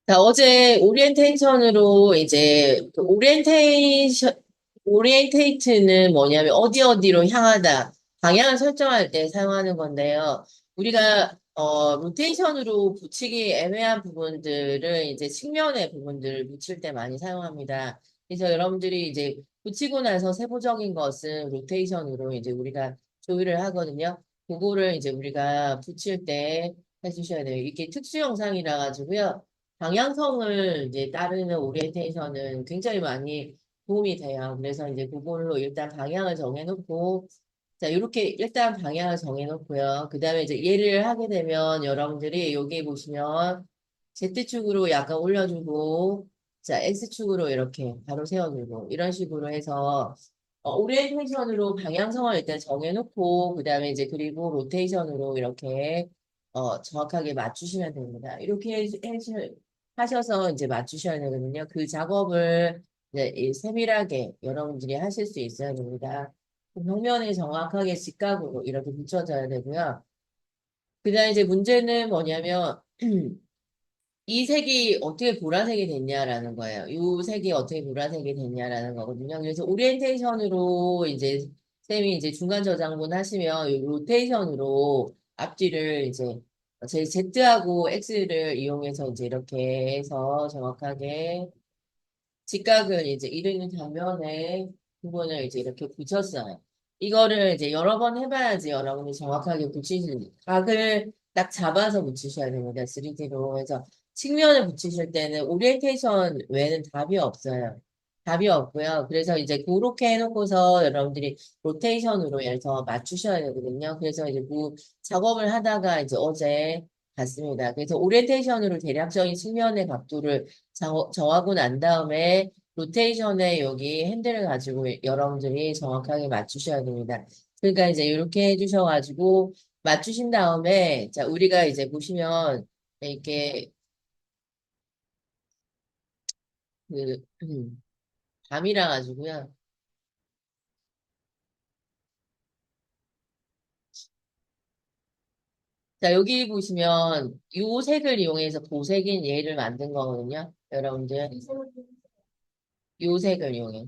자, 어제 오리엔테이션으로 이제 그 오리엔테이트는 뭐냐면 어디로 향하다 방향을 설정할 때 사용하는 건데요. 우리가 로테이션으로 붙이기 애매한 부분들을 이제 측면의 부분들을 붙일 때 많이 사용합니다. 그래서 여러분들이 이제 붙이고 나서 세부적인 것은 로테이션으로 이제 우리가 조율을 하거든요. 그거를 이제 우리가 붙일 때 해주셔야 돼요. 이게 특수 영상이라 가지고요. 방향성을 이제 따르는 오리엔테이션은 굉장히 많이 도움이 돼요. 그래서 이제 그걸로 일단 방향을 정해놓고, 자, 이렇게 일단 방향을 정해놓고요. 그 다음에 이제 얘를 하게 되면 여러분들이 여기 보시면 Z축으로 약간 올려주고, 자, X축으로 이렇게 바로 세워주고, 이런 식으로 해서, 오리엔테이션으로 방향성을 일단 정해놓고, 그 다음에 이제 그리고 로테이션으로 이렇게, 정확하게 맞추시면 됩니다. 이렇게 하셔서 이제 맞추셔야 되거든요. 그 작업을 이제 세밀하게 여러분들이 하실 수 있어야 됩니다. 벽면에 정확하게 직각으로 이렇게 붙여져야 되고요. 그다음 이제 문제는 뭐냐면 이 색이 어떻게 보라색이 됐냐라는 거예요. 이 색이 어떻게 보라색이 됐냐라는 거거든요. 그래서 오리엔테이션으로 이제 쌤이 이제 중간 저장본 하시면 이 로테이션으로 앞뒤를 이제 제 Z하고 X를 이용해서 이제 이렇게 해서 정확하게 직각을 이제 이루는 장면에 부분을 이제 이렇게 붙였어요. 이거를 이제 여러 번 해봐야지 여러분이 정확하게 붙이실, 각을 딱 잡아서 붙이셔야 됩니다. 3D로 해서 측면을 붙이실 때는 오리엔테이션 외에는 답이 없어요. 답이 없고요. 그래서 이제 그렇게 해놓고서 여러분들이 로테이션으로 해서 맞추셔야 되거든요. 그래서 이제 그 작업을 하다가 이제 어제 봤습니다. 그래서 오리엔테이션으로 대략적인 측면의 각도를 정하고 난 다음에 로테이션에 여기 핸들을 가지고 여러분들이 정확하게 맞추셔야 됩니다. 그러니까 이제 이렇게 해주셔가지고 맞추신 다음에 자 우리가 이제 보시면 이렇게 그 밤이라 가지고요. 자 여기 보시면 이 색을 이용해서 보색인 얘를 만든 거거든요. 여러분들 이 색을 이용해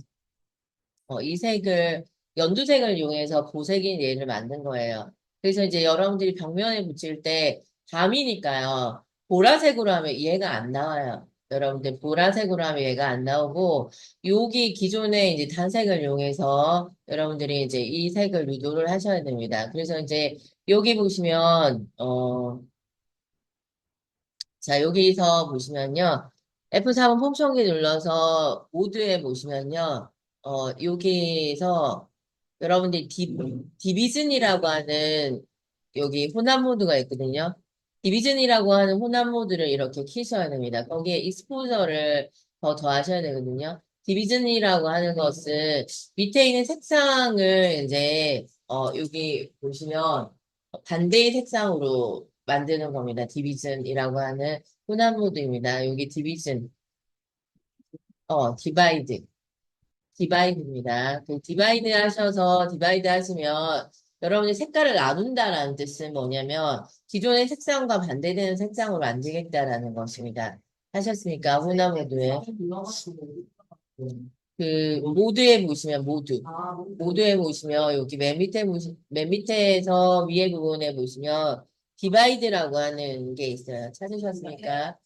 이 색을, 연두색을 이용해서 보색인 얘를 만든 거예요. 그래서 이제 여러분들이 벽면에 붙일 때 밤이니까요. 보라색으로 하면 얘가 안 나와요. 여러분들 보라색으로 하면 얘가 안 나오고, 여기 기존에 이제 단색을 이용해서 여러분들이 이제 이 색을 유도를 하셔야 됩니다. 그래서 이제 여기 보시면, 자, 여기서 보시면요. F4번 펑션키 눌러서 모드에 보시면요. 여기서 여러분들이 디비전이라고 하는 여기 혼합 모드가 있거든요. 디비전이라고 하는 혼합 모드를 이렇게 키셔야 됩니다. 거기에 익스포저를 더 더하셔야 되거든요. 디비전이라고 하는 것은 밑에 있는 색상을 이제 여기 보시면 반대의 색상으로 만드는 겁니다. 디비전이라고 하는 혼합 모드입니다. 여기 디비전, 디바이드. 디바이드입니다. 그 디바이드 하셔서 디바이드 하시면 여러분이 색깔을 나눈다라는 뜻은 뭐냐면 기존의 색상과 반대되는 색상으로 만들겠다라는 것입니다. 하셨습니까? 호나모드에. 그 모드에 보시면 모드에 보시면 여기 맨 밑에서 위에 부분에 보시면 디바이드라고 하는 게 있어요. 찾으셨습니까?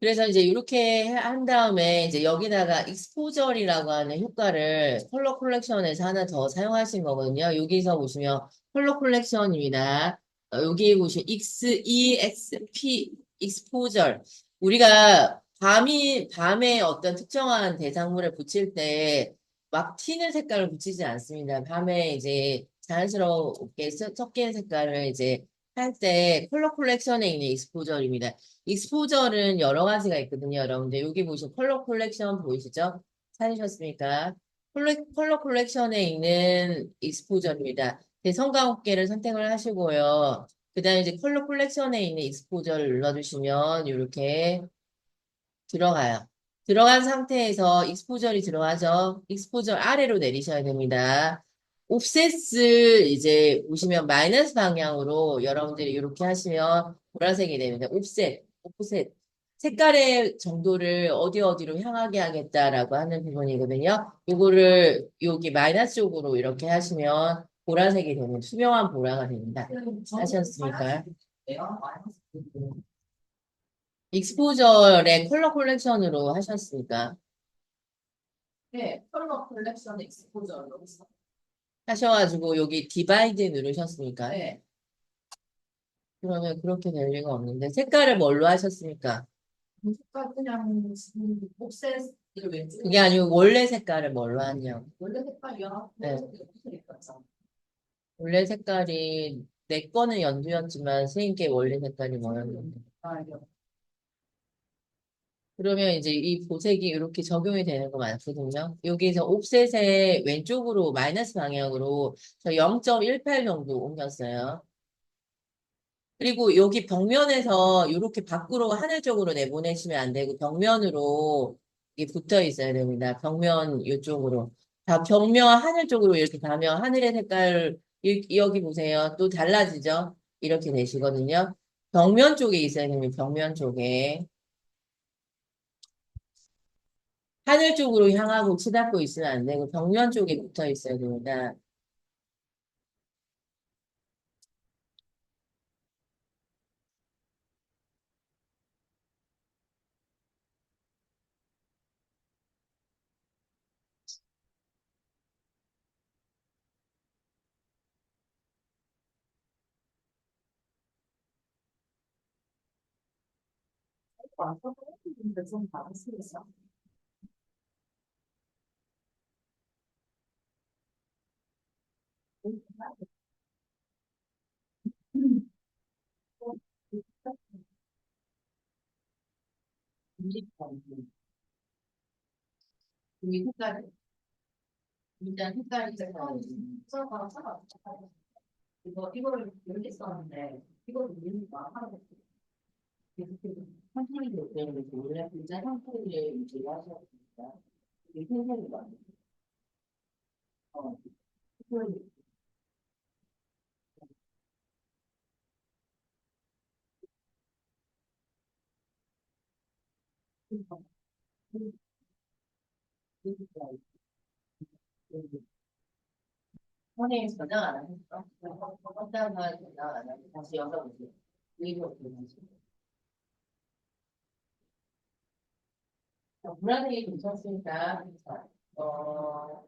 그래서 이제 이렇게 한 다음에 이제 여기다가 익스포저리라고 하는 효과를 컬러 콜렉션에서 하나 더 사용하신 거거든요. 여기서 보시면 컬러 콜렉션입니다. 여기 보시면 EXP 익스포저 우리가 밤에 어떤 특정한 대상물을 붙일 때 막 튀는 색깔을 붙이지 않습니다. 밤에 이제 자연스럽게 섞인 색깔을 이제 할 때 컬러 콜렉션에 있는 익스포저입니다. 익스포저는 여러 가지가 있거든요, 여러분들. 여기 보시면 컬러 콜렉션 보이시죠? 찾으셨습니까? 컬러 콜렉션에 있는 익스포저입니다. 성광호계를 선택을 하시고요. 그 다음에 이제 컬러 콜렉션에 있는 익스포저를 눌러주시면 이렇게 들어가요. 들어간 상태에서 익스포저이 들어가죠. 익스포저 아래로 내리셔야 됩니다. 옵셋을 이제 보시면 마이너스 방향으로 여러분들이 이렇게 하시면 보라색이 됩니다. 옵셋. 색깔의 정도를 어디 어디로 향하게 하겠다라고 하는 부분이거든요. 요거를 여기 마이너스 쪽으로 이렇게 하시면 보라색이 되는 투명한 보라가 됩니다. 하셨습니까? 익스포저의 컬러 컬렉션으로 하셨습니까? 네, 컬러 컬렉션 익스포저로 했어. 하셔가지고 여기 디바이드 누르셨습니까? 네, 그러면 그렇게 될 리가 없는데 색깔을 뭘로 하셨습니까? 색깔 그냥 옥색 이거 왠지 그게 아니고 원래 색깔을 뭘로 하냐고. 원래 색깔이야. 네. 색깔 원래 색깔이 내 거는 연두였지만 선생님께 원래 색깔이 뭐였는데. 아, 이거. 그러면 이제 이 보색이 이렇게 적용이 되는 거 많거든요. 여기서 옵셋의 왼쪽으로 마이너스 방향으로 저 0.18 정도 옮겼어요. 그리고 여기 벽면에서 이렇게 밖으로 하늘 쪽으로 내보내시면 안 되고 벽면으로 이게 붙어 있어야 됩니다. 벽면 이쪽으로. 다 벽면 하늘 쪽으로 이렇게 가면 하늘의 색깔 여기 보세요. 또 달라지죠? 이렇게 되시거든요. 벽면 쪽에 있어야 됩니다. 벽면 쪽에. 하늘 쪽으로 향하고 치닫고 있으면 안 되고 벽면 쪽에 붙어 있어야 됩니다. 와서 근데 좀 많았어. 이 색깔, 일단 색깔이 써봐, 써봐. 이거를 이렇게 썼는데, 이거를 밀니까 하나도 천천히 되는 게 원래 진짜 형태를 유지하셨습니다. 이게 생각이 많아요. 어, 선생님 저장 안 하셨어? 어떤 저장 안 하고 다시 열어보세요. 이거 보면서. 불안하게 괜찮습니까? 어,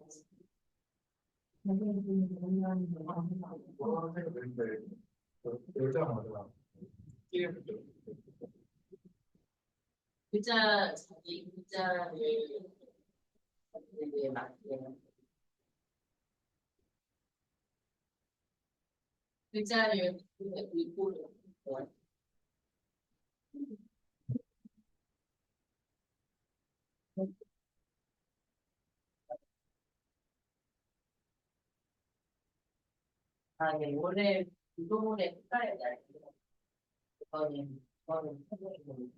선생님 보면 글자, 자기 글자를 되게 맞게 글자를 읽고 아, 네, 원래 유도문의 색깔에 대한 그거는 선생님이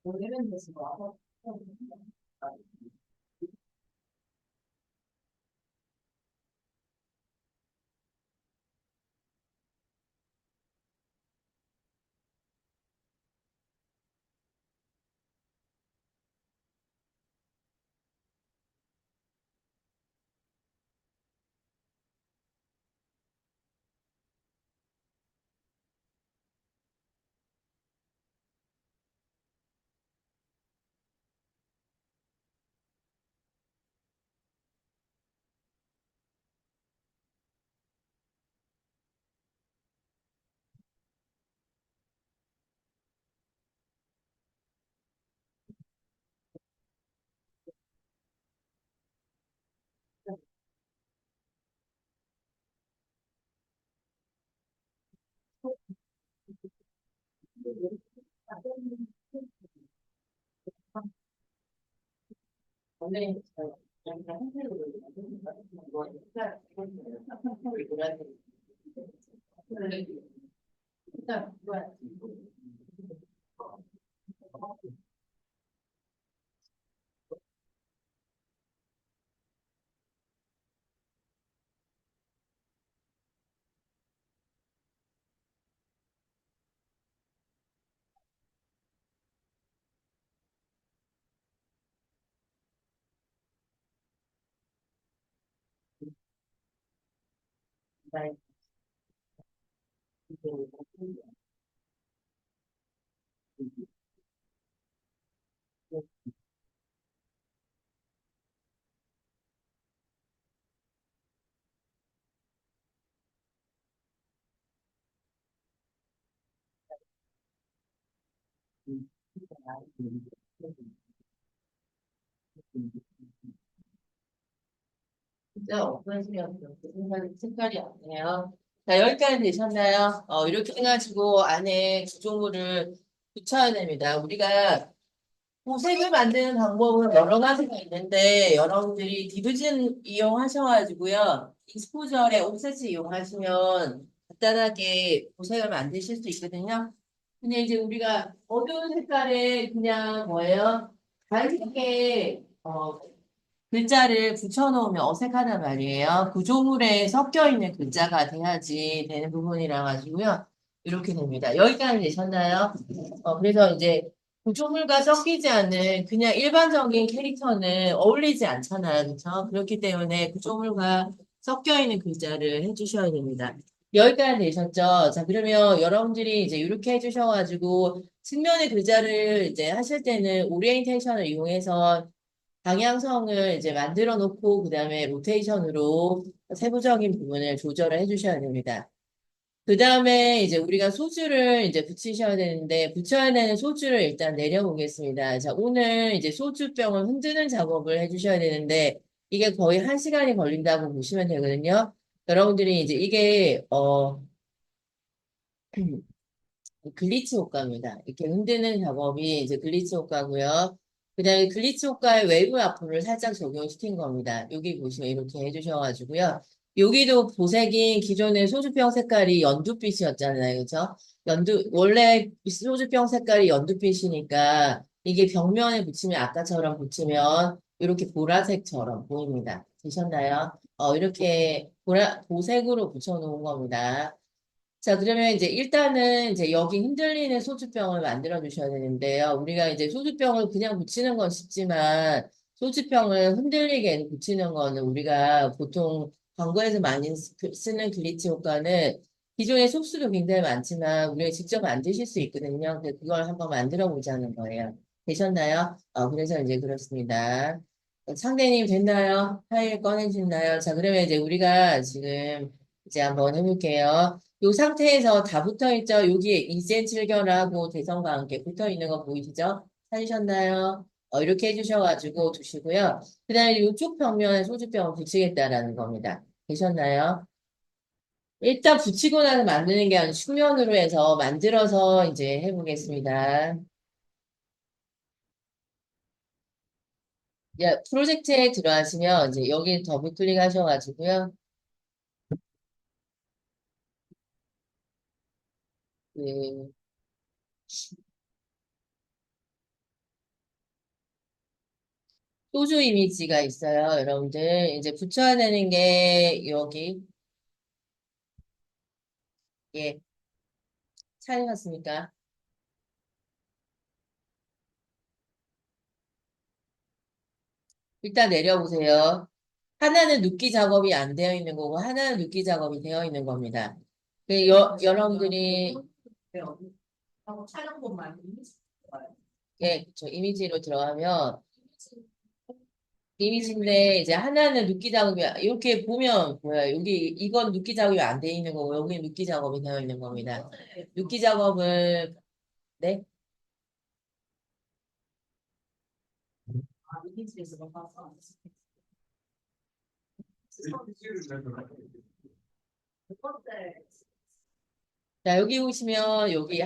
모르는 데서 와서 원래 약간 형태로 뭐 색깔 형태를 노란색 일단 그거야. 진짜 어떤 색깔이 없네요. 자, 여기까지 되셨나요? 이렇게 해가지고 안에 구조물을 붙여야 됩니다. 우리가 보색을 만드는 방법은 여러 가지가 있는데 여러분들이 디브전 이용하셔가지고요. 익스포저에 옵셋 이용하시면 간단하게 보색을 만드실 수 있거든요. 근데 이제 우리가 어두운 색깔에 그냥 뭐예요? 자연스럽게 글자를 붙여놓으면 어색하단 말이에요. 구조물에 섞여 있는 글자가 돼야지 되는 부분이라 가지고요. 이렇게 됩니다. 여기까지 되셨나요? 그래서 이제 구조물과 섞이지 않는 그냥 일반적인 캐릭터는 어울리지 않잖아요. 그렇죠? 그렇기 때문에 구조물과 섞여 있는 글자를 해주셔야 됩니다. 여기까지 되셨죠? 자, 그러면 여러분들이 이제 이렇게 해주셔가지고 측면의 글자를 이제 하실 때는 오리엔테이션을 이용해서 방향성을 이제 만들어 놓고 그다음에 로테이션으로 세부적인 부분을 조절을 해주셔야 됩니다. 그다음에 이제 우리가 소주를 이제 붙이셔야 되는데 붙여야 되는 소주를 일단 내려보겠습니다. 자, 오늘 이제 소주병을 흔드는 작업을 해주셔야 되는데 이게 거의 1시간이 걸린다고 보시면 되거든요. 여러분들이 이제 이게 글리치 효과입니다. 이렇게 흔드는 작업이 이제 글리치 효과고요. 그다음에 글리치 효과의 외부 압력을 살짝 적용시킨 겁니다. 여기 보시면 이렇게 해주셔가지고요. 여기도 보색이 기존의 소주병 색깔이 연두빛이었잖아요. 그죠? 원래 소주병 색깔이 연두빛이니까 이게 벽면에 붙이면 아까처럼 붙이면 이렇게 보라색처럼 보입니다. 되셨나요? 이렇게 보색으로 붙여놓은 겁니다. 자, 그러면 이제 일단은 이제 여기 흔들리는 소주병을 만들어 주셔야 되는데요. 우리가 이제 소주병을 그냥 붙이는 건 쉽지만 소주병을 흔들리게 붙이는 거는 우리가 보통 광고에서 많이 쓰는 글리치 효과는 기존의 속수도 굉장히 많지만 우리가 직접 만드실 수 있거든요. 그래서 그걸 한번 만들어 보자는 거예요. 되셨나요? 그래서 이제 그렇습니다. 상대님 됐나요? 파일 꺼내주나요? 자, 그러면 이제 우리가 지금 이제 한번 해볼게요. 이 상태에서 다 붙어 있죠? 여기에 이젠 칠결하고 대성과 함께 붙어 있는 거 보이시죠? 찾으셨나요? 이렇게 해주셔가지고 두시고요. 그 다음에 이쪽 벽면에 소주병을 붙이겠다라는 겁니다. 되셨나요? 일단 붙이고 나서 만드는 게 아니라 측면으로 해서 만들어서 이제 해보겠습니다. 프로젝트에 들어가시면 이제 여기 더블 클릭하셔가지고요. 그 소주 이미지가 있어요. 여러분들 이제 붙여야 되는 게 여기 예. 찾으셨습니까? 일단 내려보세요. 하나는 눕기 작업이 안 되어 있는 거고, 하나는 눕기 작업이 되어 있는 겁니다. 여러분들이, 하고 촬영본만 예, 저 이미지로 들어가면, 이미지인데, 이제 하나는 눕기 작업이, 이렇게 보면 보여요. 이건 눕기 작업이 안 되어 있는 거고, 여기 눕기 작업이 되어 있는 겁니다. 눕기 작업을, 네? 이미지에서 봐서 두 번째 자, 여기 보시면 여기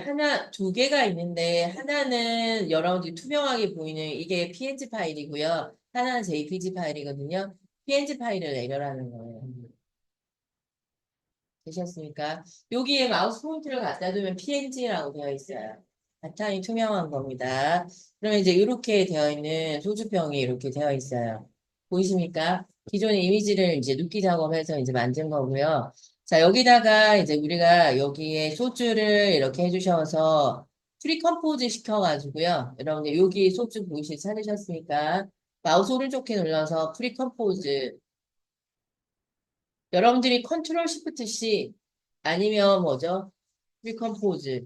두 개가 있는데 하나는 여러분들이 투명하게 보이는 이게 PNG 파일이고요. 하나는 JPG 파일이거든요. PNG 파일을 내려라는 거예요. 되셨습니까? 여기에 마우스 포인트를 갖다 두면 PNG라고 되어 있어요. 바탕이 투명한 겁니다. 그러면 이제 이렇게 되어 있는 소주병이 이렇게 되어 있어요. 보이십니까? 기존의 이미지를 이제 눕기 작업해서 이제 만든 거고요. 자, 여기다가 이제 우리가 여기에 소주를 이렇게 해주셔서 프리컴포즈 시켜가지고요. 여러분들 여기 소주 보이시 찾으셨습니까? 마우스 오른쪽 키 눌러서 프리컴포즈 여러분들이 컨트롤 시프트 C 아니면 뭐죠? 프리컴포즈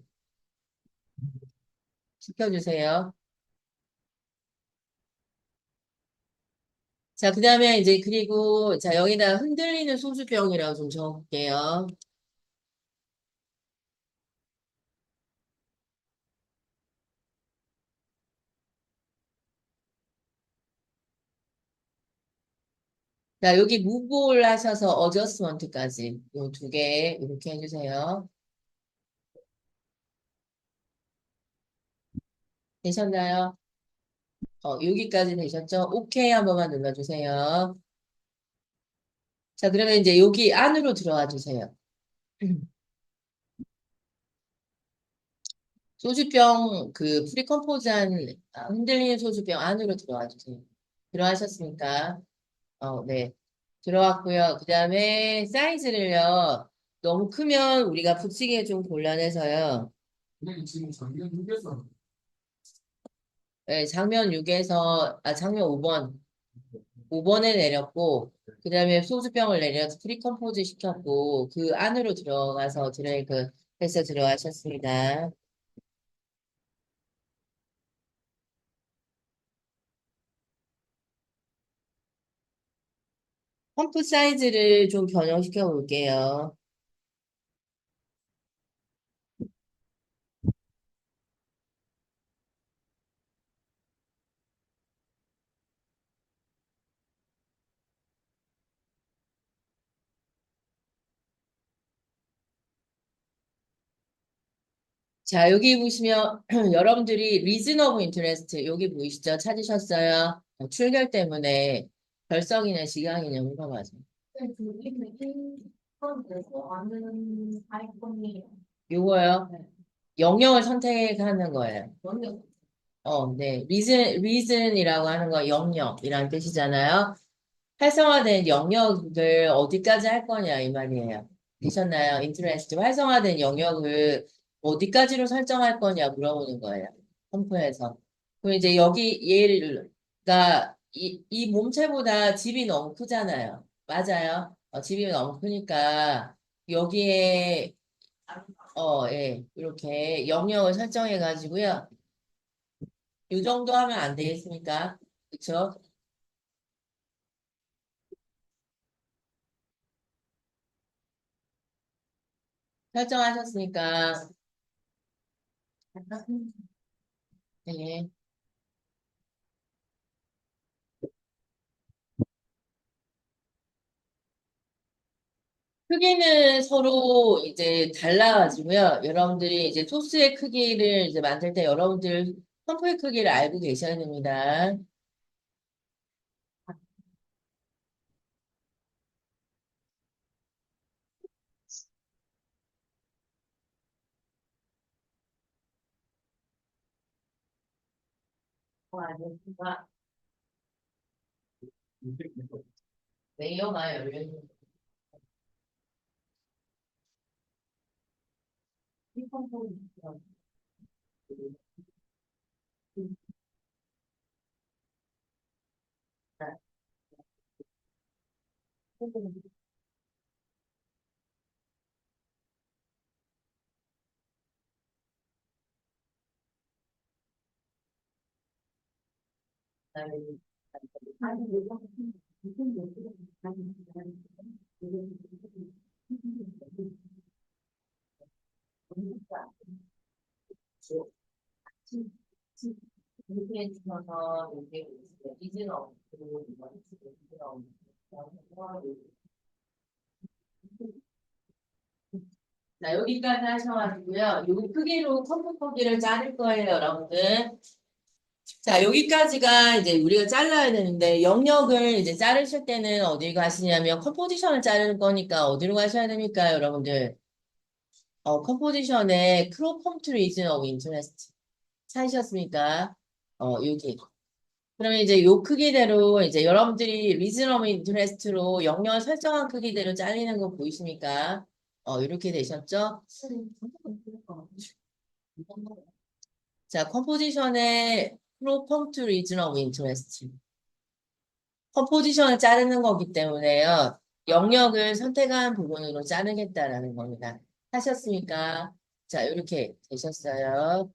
시켜주세요. 자, 그 다음에 이제 그리고 자, 여기다 흔들리는 소주병이라고 좀 적을게요. 자, 여기 무브올 하셔서 어저스먼트까지 요 두 개 이렇게 해주세요. 되셨나요? 여기까지 되셨죠? 오케이 한 번만 눌러주세요. 자, 그러면 이제 여기 안으로 들어와 주세요. 소주병 그 프리컴포즈한 흔들리는 소주병 안으로 들어와 주세요. 들어가셨습니까? 네. 들어왔고요. 그 다음에 사이즈를요. 너무 크면 우리가 붙이기에 좀 곤란해서요. 근데 지금 작년 6에서 네, 장면 5번. 5번에 내렸고, 그 다음에 소주병을 내려서 프리컴포즈 시켰고, 그 안으로 들어가서 드래그 해서 들어가셨습니다. 펌프 사이즈를 좀 변형시켜 볼게요. 자, 여기 보시면 여러분들이 리즌 오브 인터레스트 여기 보이시죠? 찾으셨어요? 출결 때문에 결석이나 지강이냐 물어봐서. 네, 우리는 처음 내서 아는 아이콘이에요. 요거요. 네. 영역을 선택하는 거예요. 먼저 네. 리즌이라고 하는 거 영역이라는 뜻이잖아요. 활성화된 영역을 어디까지 할 거냐 이 말이에요. 되셨나요? 인트레스트 활성화된 영역을 어디까지로 설정할 거냐 물어보는 거예요. 펌프에서. 그럼 이제 여기 얘가 이 몸체보다 집이 너무 크잖아요. 맞아요. 집이 너무 크니까 여기에 예, 이렇게 영역을 설정해 가지고요. 이 정도 하면 안 되겠습니까? 그쵸? 설정하셨으니까 네. 크기는 서로 이제 달라가지고요. 여러분들이 이제 소스의 크기를 이제 만들 때 여러분들 펌프의 크기를 알고 계셔야 됩니다. 알겠습니다. 레이어가 열려있는 이kon포 아니, 이거 무슨 얘기를 하는 이렇게 해주셔서 이렇게 이즈는 없고 이즈는 없고 자, 여기까지 하셔가지고요. 요 크기로 컴포 크기를 자를 거예요, 여러분들. 자, 여기까지가 이제 우리가 잘라야 되는데, 영역을 이제 자르실 때는 어디 가시냐면, 컴포지션을 자르는 거니까 어디로 가셔야 됩니까, 여러분들? 컴포지션에 크롭 컴투 리즌 오브 인터레스트 찾으셨습니까? 여기. 그러면 이제 요 크기대로 이제 여러분들이 리즌 오브 인터레스트로 영역을 설정한 크기대로 잘리는 거 보이십니까? 이렇게 되셨죠? 자, 컴포지션의 프로펌트 리전 오브 인터레스트. 컴포지션을 자르는 거기 때문에요. 영역을 선택한 부분으로 자르겠다라는 겁니다. 하셨습니까? 자, 이렇게 되셨어요.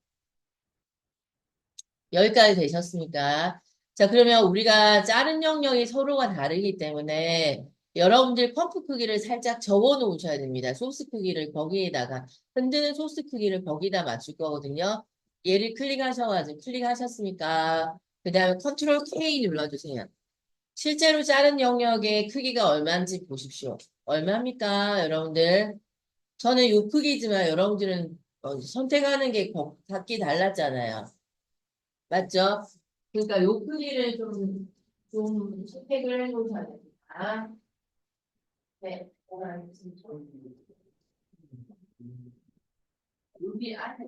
여기까지 되셨습니까? 자, 그러면 우리가 자른 영역이 서로가 다르기 때문에 여러분들 펌프 크기를 살짝 접어 놓으셔야 됩니다. 소스 크기를 거기에다가, 흔드는 소스 크기를 거기다 맞출 거거든요. 얘를 클릭하셔가지고, 클릭하셨습니까? 그 다음에 컨트롤 K 눌러주세요. 실제로 자른 영역의 크기가 얼마인지 보십시오. 얼마입니까, 여러분들? 저는 요 크기지만 여러분들은 선택하는 게 각기 달랐잖아요. 맞죠? 그러니까 요 크기를 좀 선택을 해보셔야 됩니다. 네. 여기 안에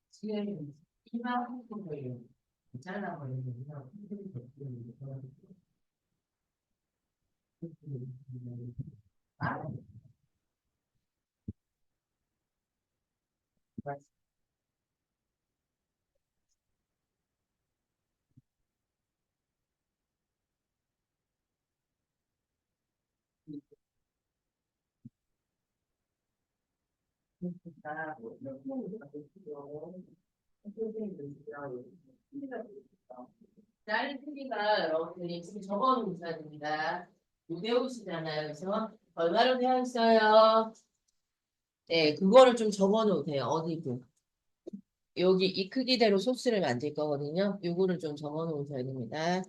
지금 이만큼을 잘라버리면 다른 크기가 여러분들이 지금 적어놓으셔야 됩니다. 외우시잖아요. 그래서 얼마로 되어 있어요? 네, 그거를 좀 적어놓으세요. 어디든. 여기 이 크기대로 소스를 만들 거거든요. 요거를 좀 적어놓으셔야 됩니다.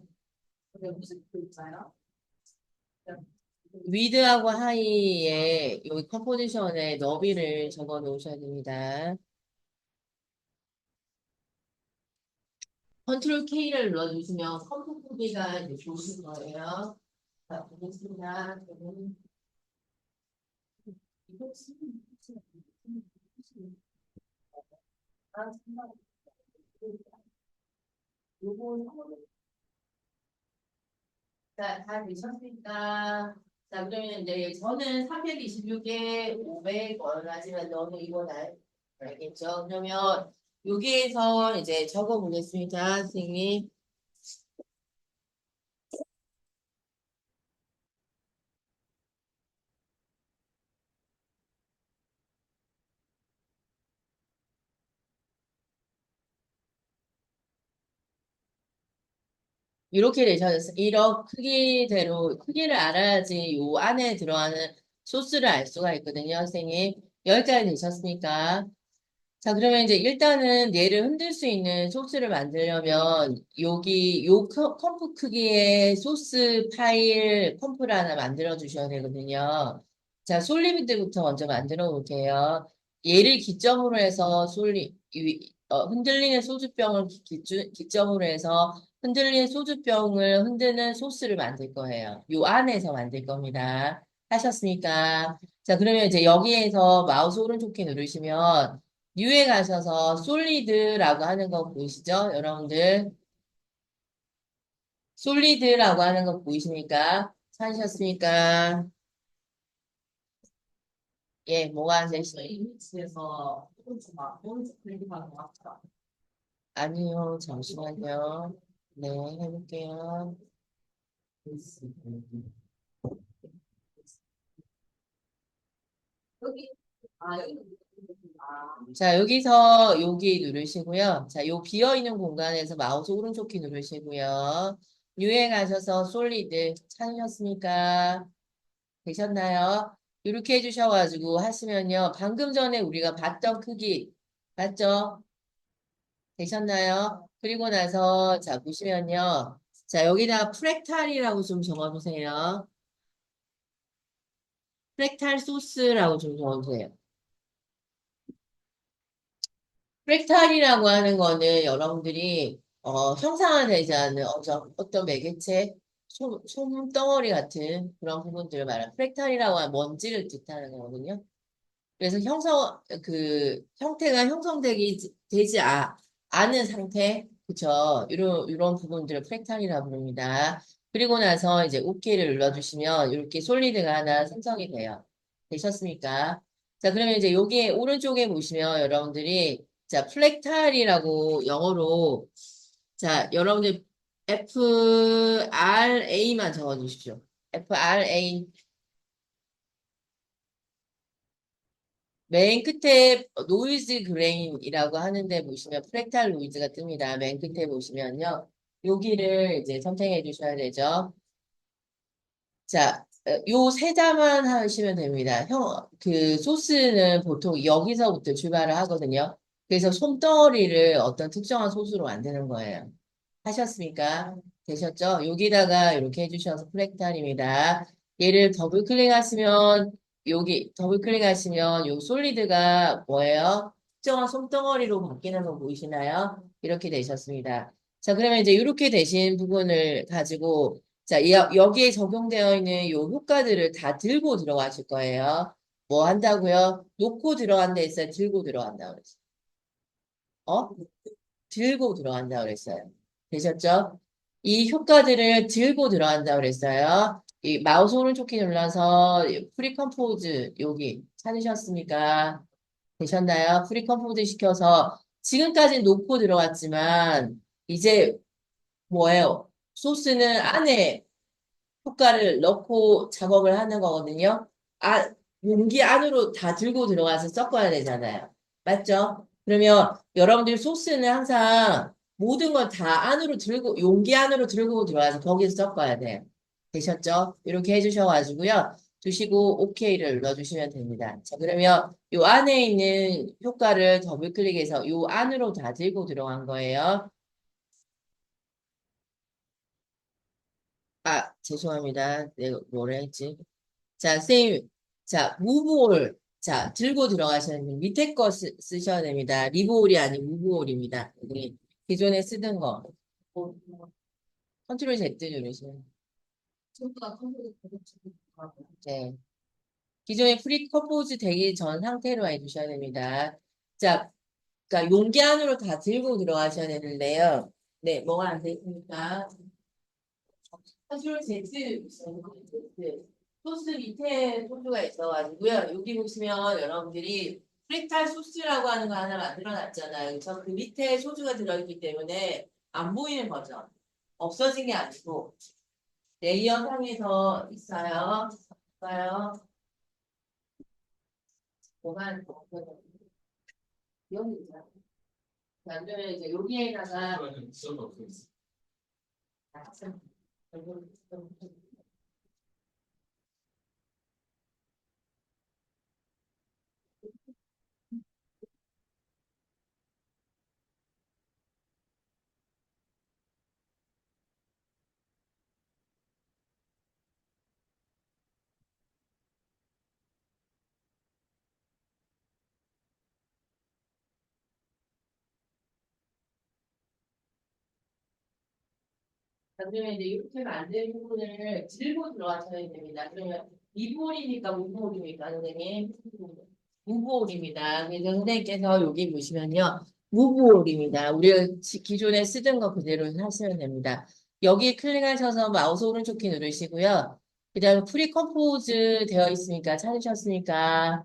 근데 무슨 글자요? 위드하고 하이에 여기 컴포지션에 너비를 적어놓으셔야 됩니다. 컨트롤 K를 눌러주시면 컴포 크기가 이제 좋으실 거예요. 자, 보겠습니다. 자, 다 되셨습니까? 자, 그러면 이제 저는 326에 500원 하지만 너는 이거 알겠죠? 그러면 여기에서 이제 적어 보겠습니다, 선생님. 이렇게 되셨어요. 이런 크기대로, 크기를 알아야지 요 안에 들어가는 소스를 알 수가 있거든요, 선생님. 여기까지 되셨습니까? 자, 그러면 이제 일단은 얘를 흔들 수 있는 소스를 만들려면 여기 요 펌프 크기의 소스 파일 펌프를 하나 만들어 주셔야 되거든요. 자, 솔리비드부터 먼저 만들어 볼게요. 얘를 기점으로 해서 흔들리는 소주병을 기점으로 해서 흔들리는 소주병을 흔드는 소스를 만들 거예요. 요 안에서 만들 겁니다. 하셨습니까? 자, 그러면 이제 여기에서 마우스 오른쪽 키 누르시면 뉴에 가셔서 솔리드라고 하는 거 보이시죠? 여러분들 솔리드라고 하는 거 보이십니까? 찾으셨습니까? 예, 뭐가 안 되시죠? 이미지에서 오른쪽 클릭하는 것 같아. 아니요, 잠시만요. 네, 해볼게요. 여기 여기 자, 여기서 여기 누르시고요. 자, 요 비어있는 공간에서 마우스 오른쪽 키 누르시고요. 뉴에 가셔서 솔리드 찾으셨습니까? 되셨나요? 이렇게 해주셔가지고 하시면요. 방금 전에 우리가 봤던 크기, 맞죠? 되셨나요? 그리고 나서, 자, 보시면요. 자, 여기다 프랙탈이라고 좀 적어주세요. 프랙탈 소스라고 좀 적어주세요. 프랙탈이라고 하는 거는 여러분들이, 형상화되지 않은 어떤 매개체, 솜덩어리 같은 그런 부분들을 말하는 프랙탈이라고 하는 먼지를 뜻하는 거거든요. 그래서 형태가 않은 상태, 그쵸? 이런 부분들을 프랙탈이라고 부릅니다. 그리고 나서 이제 OK를 눌러주시면 이렇게 솔리드가 하나 생성이 돼요. 되셨습니까? 자, 그러면 이제 여기 오른쪽에 보시면 여러분들이, 자, 프랙탈이라고 영어로, 자, 여러분들 FRA만 적어주십시오. FRA. 맨 끝에 노이즈 그레인이라고 하는데 보시면 프랙탈 노이즈가 뜹니다. 맨 끝에 보시면요. 여기를 이제 선택해 주셔야 되죠. 자, 요 세 자만 하시면 됩니다. 그 소스는 보통 여기서부터 출발을 하거든요. 그래서 솜덩어리를 어떤 특정한 소스로 만드는 거예요. 하셨습니까? 되셨죠? 여기다가 이렇게 해주셔서 프랙탈입니다. 얘를 더블 클릭하시면 여기 더블 클릭하시면 요 솔리드가 뭐예요? 특정한 솜덩어리로 바뀌는 거 보이시나요? 이렇게 되셨습니다. 자, 그러면 이제 이렇게 되신 부분을 가지고 자, 여기에 적용되어 있는 요 효과들을 다 들고 들어가실 거예요. 뭐 한다고요? 놓고 들어간다 했어요? 들고 들어간다 그랬어요? 어? 들고 들어간다 그랬어요. 되셨죠? 이 효과들을 들고 들어간다 그랬어요. 이 마우스 오른쪽 키 눌러서 프리컴포즈 여기 찾으셨습니까? 되셨나요? 프리컴포즈 시켜서 지금까지 놓고 들어갔지만 이제 뭐예요? 소스는 안에 효과를 넣고 작업을 하는 거거든요. 용기 안으로 다 들고 들어가서 섞어야 되잖아요. 맞죠? 그러면 여러분들 소스는 항상 모든 걸 다 안으로 들고, 용기 안으로 들고 들어가서 거기서 섞어야 돼요. 되셨죠? 이렇게 해주셔가지고요. 두시고 OK를 눌러주시면 됩니다. 자, 그러면 요 안에 있는 효과를 더블 클릭해서 요 안으로 다 들고 들어간 거예요. 죄송합니다. 내가 뭐라 했지? 자, 선생님, 자, 무브올. 자, 들고 들어가시는 밑에 거 쓰셔야 됩니다. 리브올이 아닌 무브올입니다. 여기 기존에 쓰던 거. 컨트롤 Z 누르시면. 전부 다 컴퓨터 보고 네. 기존에 프리 컴포즈 되기 전 상태로 해주셔야 됩니다. 자, 그러니까 용기 안으로 다 들고 들어가셔야 되는데요. 네, 뭐가 안 되십니까? 컨트롤 Z 누르시면 네. 소스 밑에 소스가 있어가지고요. 여기 보시면 여러분들이 프리탈 소스라고 하는 거 하나 만들어 놨잖아요. 그래서 그 밑에 소스가 들어있기 때문에 안 보이는 버전. 없어진 게 아니고 레이어 상에서 있어요. 있어요. 뭐가 여기 있어요. 자, 그러면 이제 여기에다가 있어도 없어. 그러면 이제 이렇게 만든 부분을 들고 들어가셔야 됩니다. 그러면 이부홀이니까 무부홀입니까, 선생님? 무부홀입니다. 그래서 선생님께서 여기 보시면요. 무부홀입니다. 우리가 기존에 쓰던 거 그대로 하시면 됩니다. 여기 클릭하셔서 마우스 오른쪽 키 누르시고요. 그 다음에 프리컴포즈 되어 있으니까 찾으셨으니까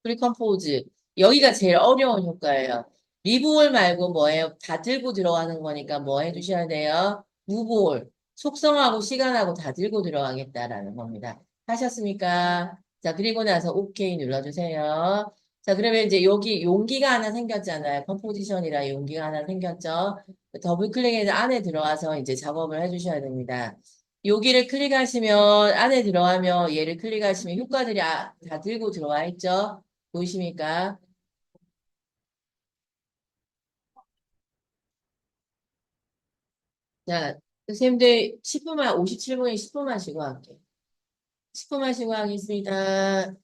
프리컴포즈. 여기가 제일 어려운 효과예요. 리브홀 말고 뭐예요? 다 들고 들어가는 거니까 뭐 해주셔야 돼요? 무볼. 속성하고 시간하고 다 들고 들어가겠다라는 겁니다. 하셨습니까? 자, 그리고 나서 OK 눌러주세요. 자, 그러면 이제 여기 용기가 하나 생겼잖아요. 컴포지션이라 용기가 하나 생겼죠? 더블 클릭해서 안에 들어와서 이제 작업을 해주셔야 됩니다. 여기를 클릭하시면 안에 들어가면 얘를 클릭하시면 효과들이 다 들고 들어와 있죠? 보이십니까? 자, 선생님들 10분만, 57분에 10분만 쉬고 할게요. 10분만 쉬고 하겠습니다.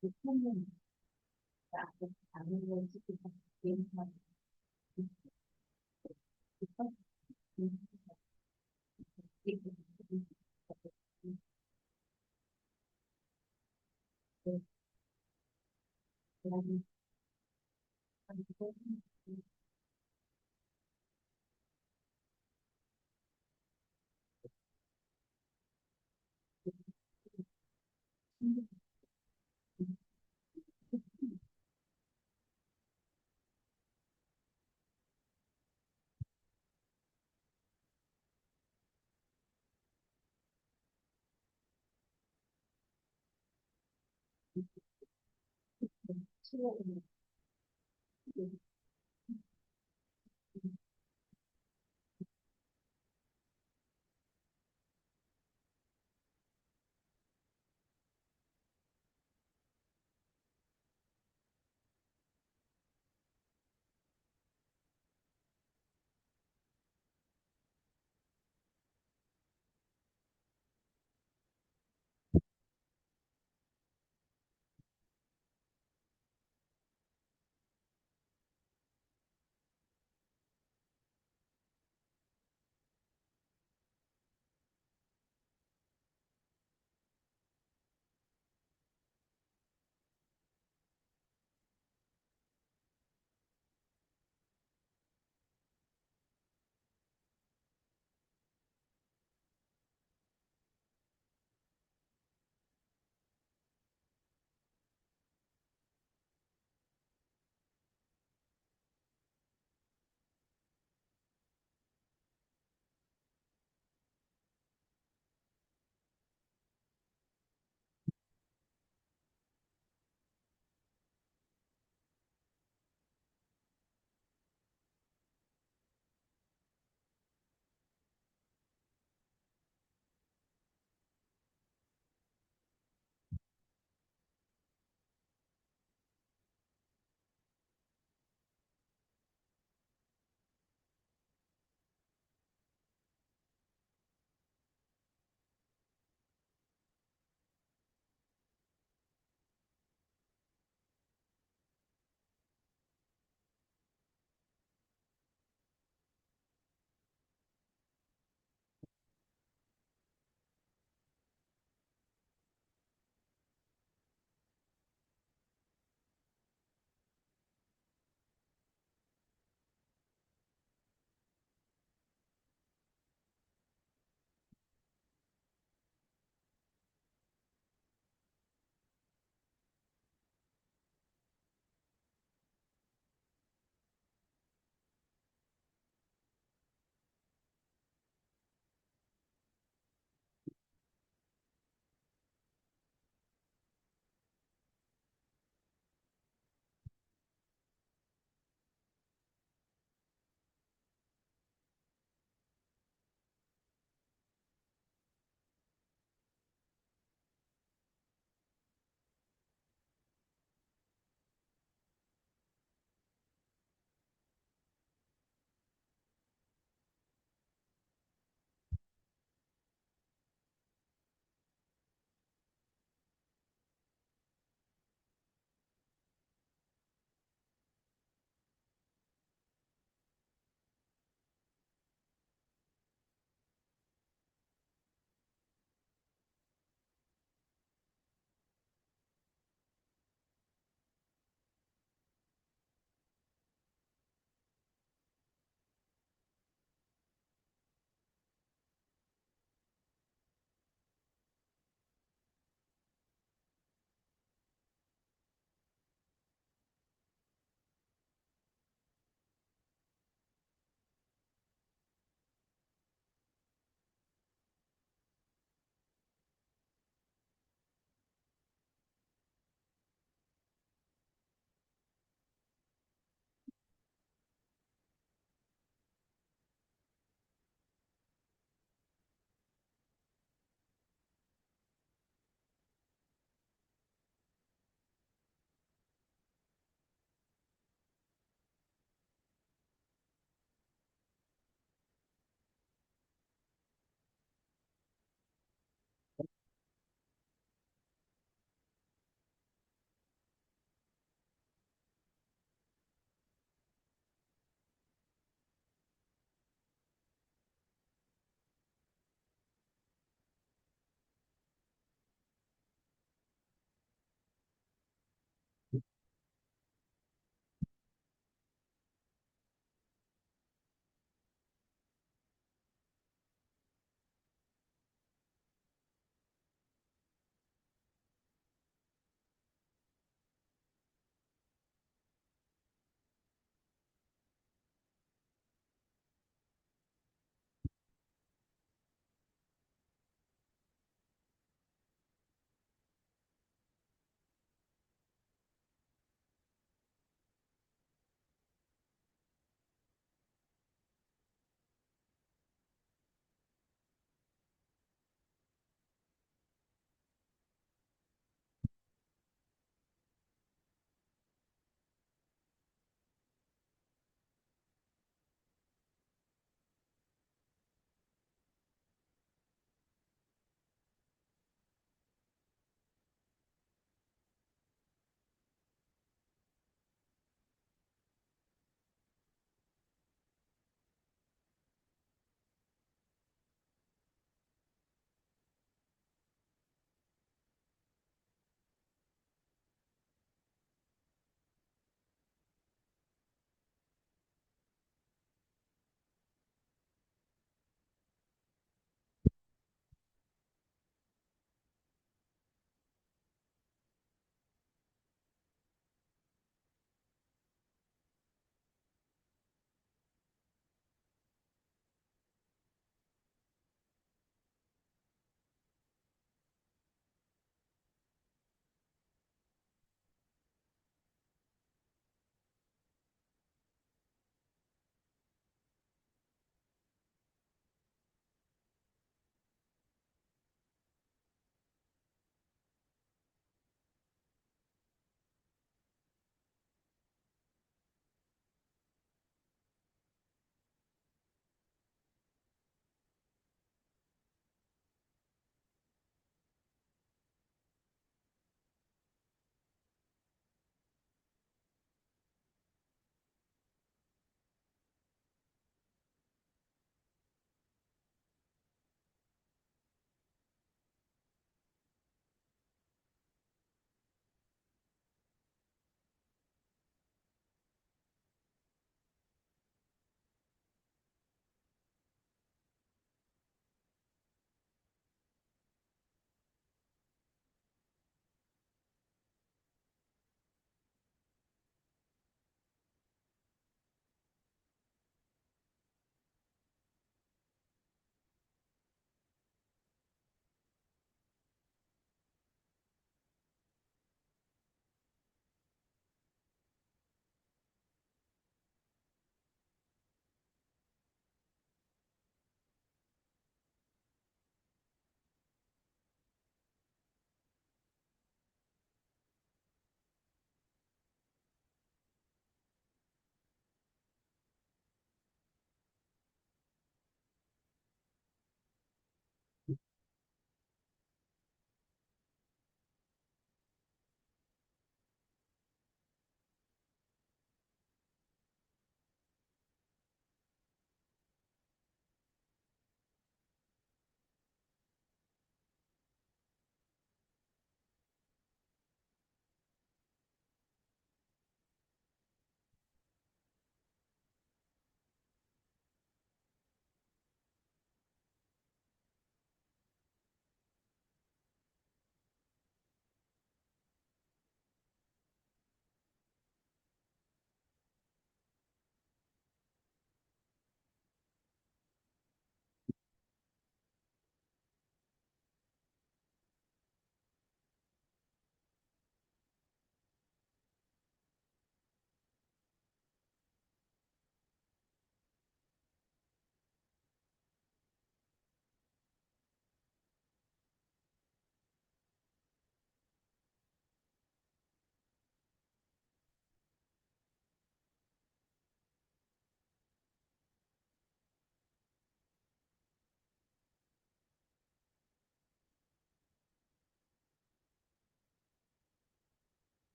보통은 나도 아는 걸 지금 게임만 치료를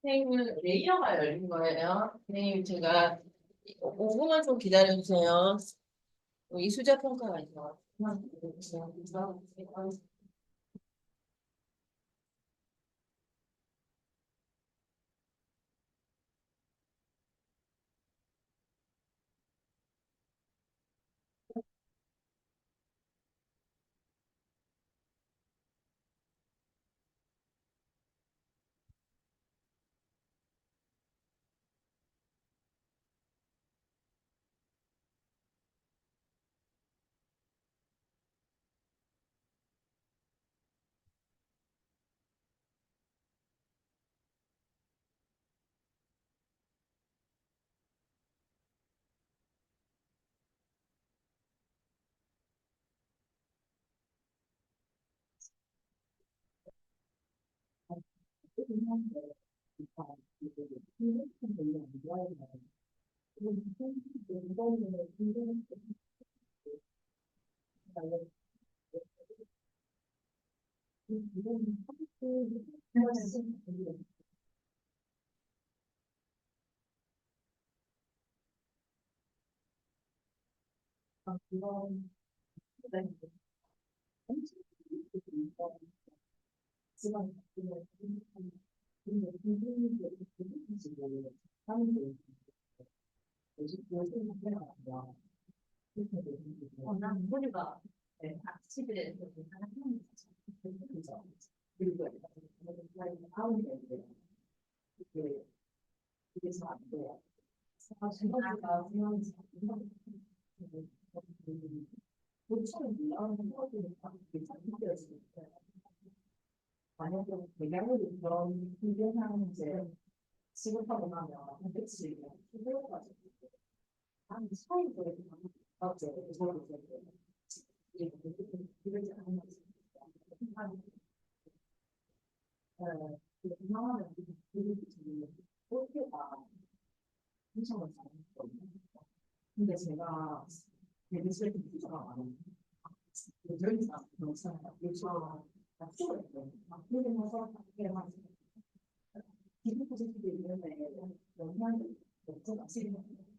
선생님은 레이어가 열린 거예요. 선생님, 제가 5분만 좀 기다려주세요. 이수자 평가가 있어. 기술 프로젝트도 있는데 영상을 몇점 하시는 거예요?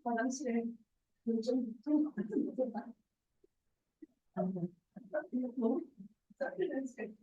화장실에 좀 같은 거아 너무 짜증나지.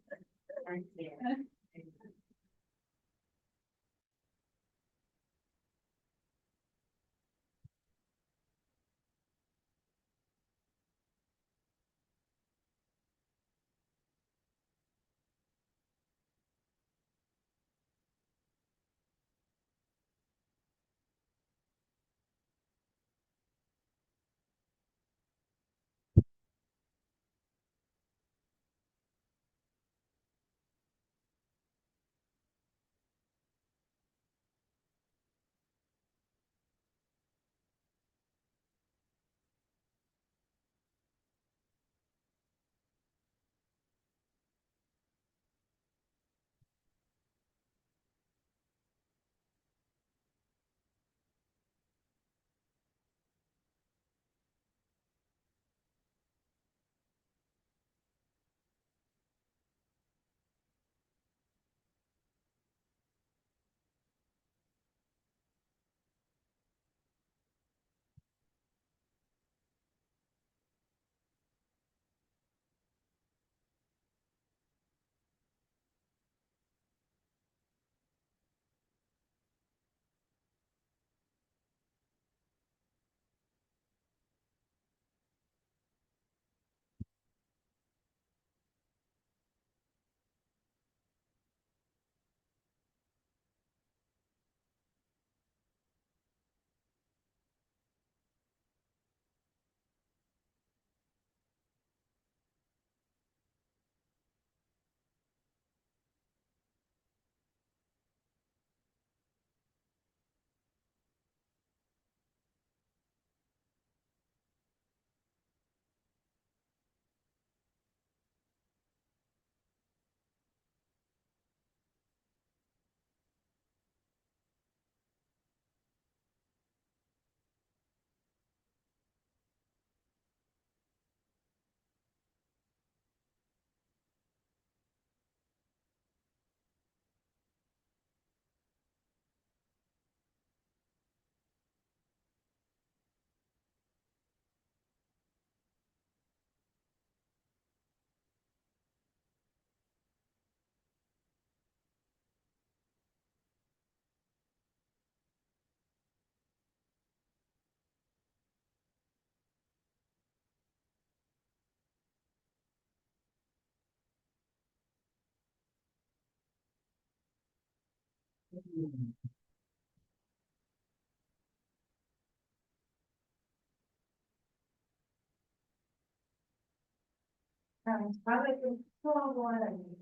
다음에 좀 투표하고 하려니.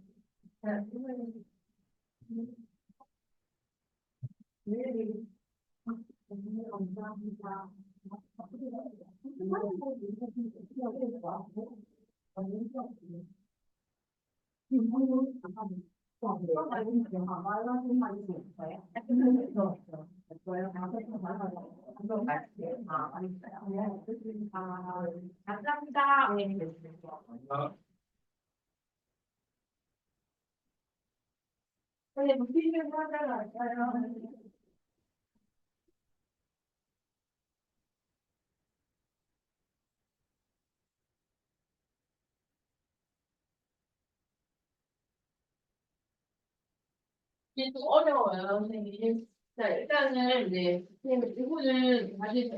내일 감사합니다. 감사합니다. 근데 무슨 하잖아요. 이게 좀 어려워요, 선생님. 자, 일단은 이제 선생님 이거는 다시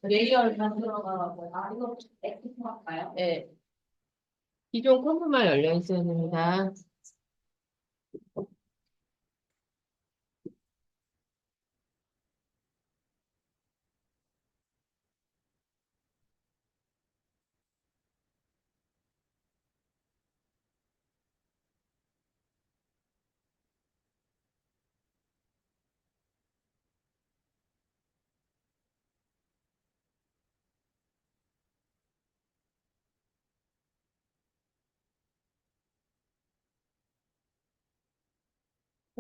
레이어를 만들어가고 이거 엑스포 할까요? 네. 기존 컴프만 열려 있어야 됩니다.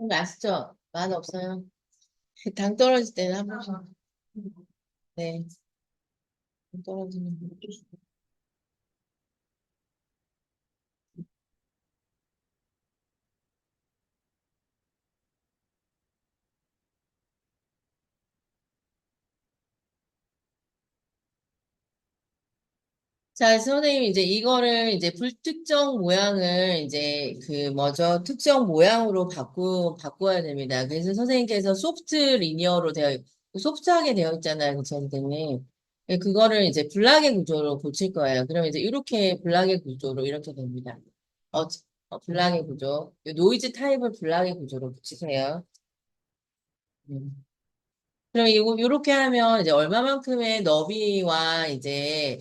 맛있죠? 맛 없어요? 당 떨어질 때는 한 번씩. 네. 당 떨어지면. 자, 선생님, 이제 이거를 이제 불특정 모양을 이제 그 뭐죠? 특정 모양으로 바꿔야 됩니다. 그래서 선생님께서 소프트 리니어로 소프트하게 되어 있잖아요. 그쵸, 선생님? 네, 그거를 이제 블락의 구조로 고칠 거예요. 그러면 이제 이렇게 블락의 구조로 이렇게 됩니다. 어, 블락의 구조. 이 노이즈 타입을 블락의 구조로 붙이세요. 음. 그럼 요렇게 하면 이제 얼마만큼의 너비와 이제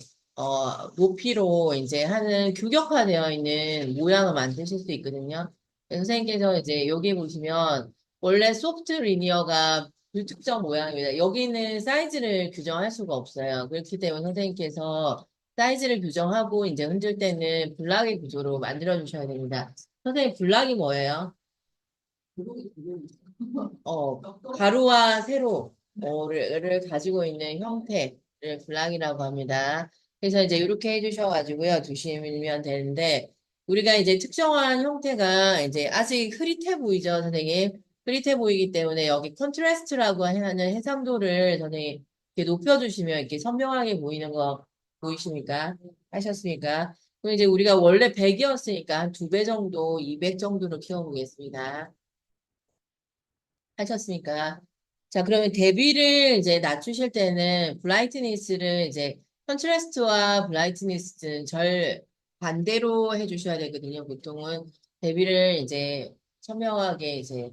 높이로 이제 하는 규격화되어 있는 모양을 만드실 수 있거든요. 선생님께서 이제 여기 보시면 원래 소프트 리니어가 불특정 모양입니다. 여기는 사이즈를 규정할 수가 없어요. 그렇기 때문에 선생님께서 사이즈를 규정하고 이제 흔들 때는 블락의 구조로 만들어 주셔야 됩니다. 선생님 블락이 뭐예요? 가루와 세로를 가지고 있는 형태를 블락이라고 합니다. 그래서 이제 이렇게 해주셔가지고요. 두시면 되는데, 우리가 이제 특정한 형태가 이제 아직 흐릿해 보이죠, 선생님? 흐릿해 보이기 때문에 여기 컨트라스트라고 하는 해상도를 선생님 이렇게 높여주시면 이렇게 선명하게 보이는 거 보이십니까? 하셨습니까? 그럼 이제 우리가 원래 100이었으니까 한 2배 정도, 200 정도로 키워보겠습니다. 하셨으니까. 자, 그러면 대비를 이제 낮추실 때는 브라이트니스를 이제 컨트라스트와 브라이트니스는 절 반대로 해주셔야 되거든요. 보통은 대비를 이제 선명하게 이제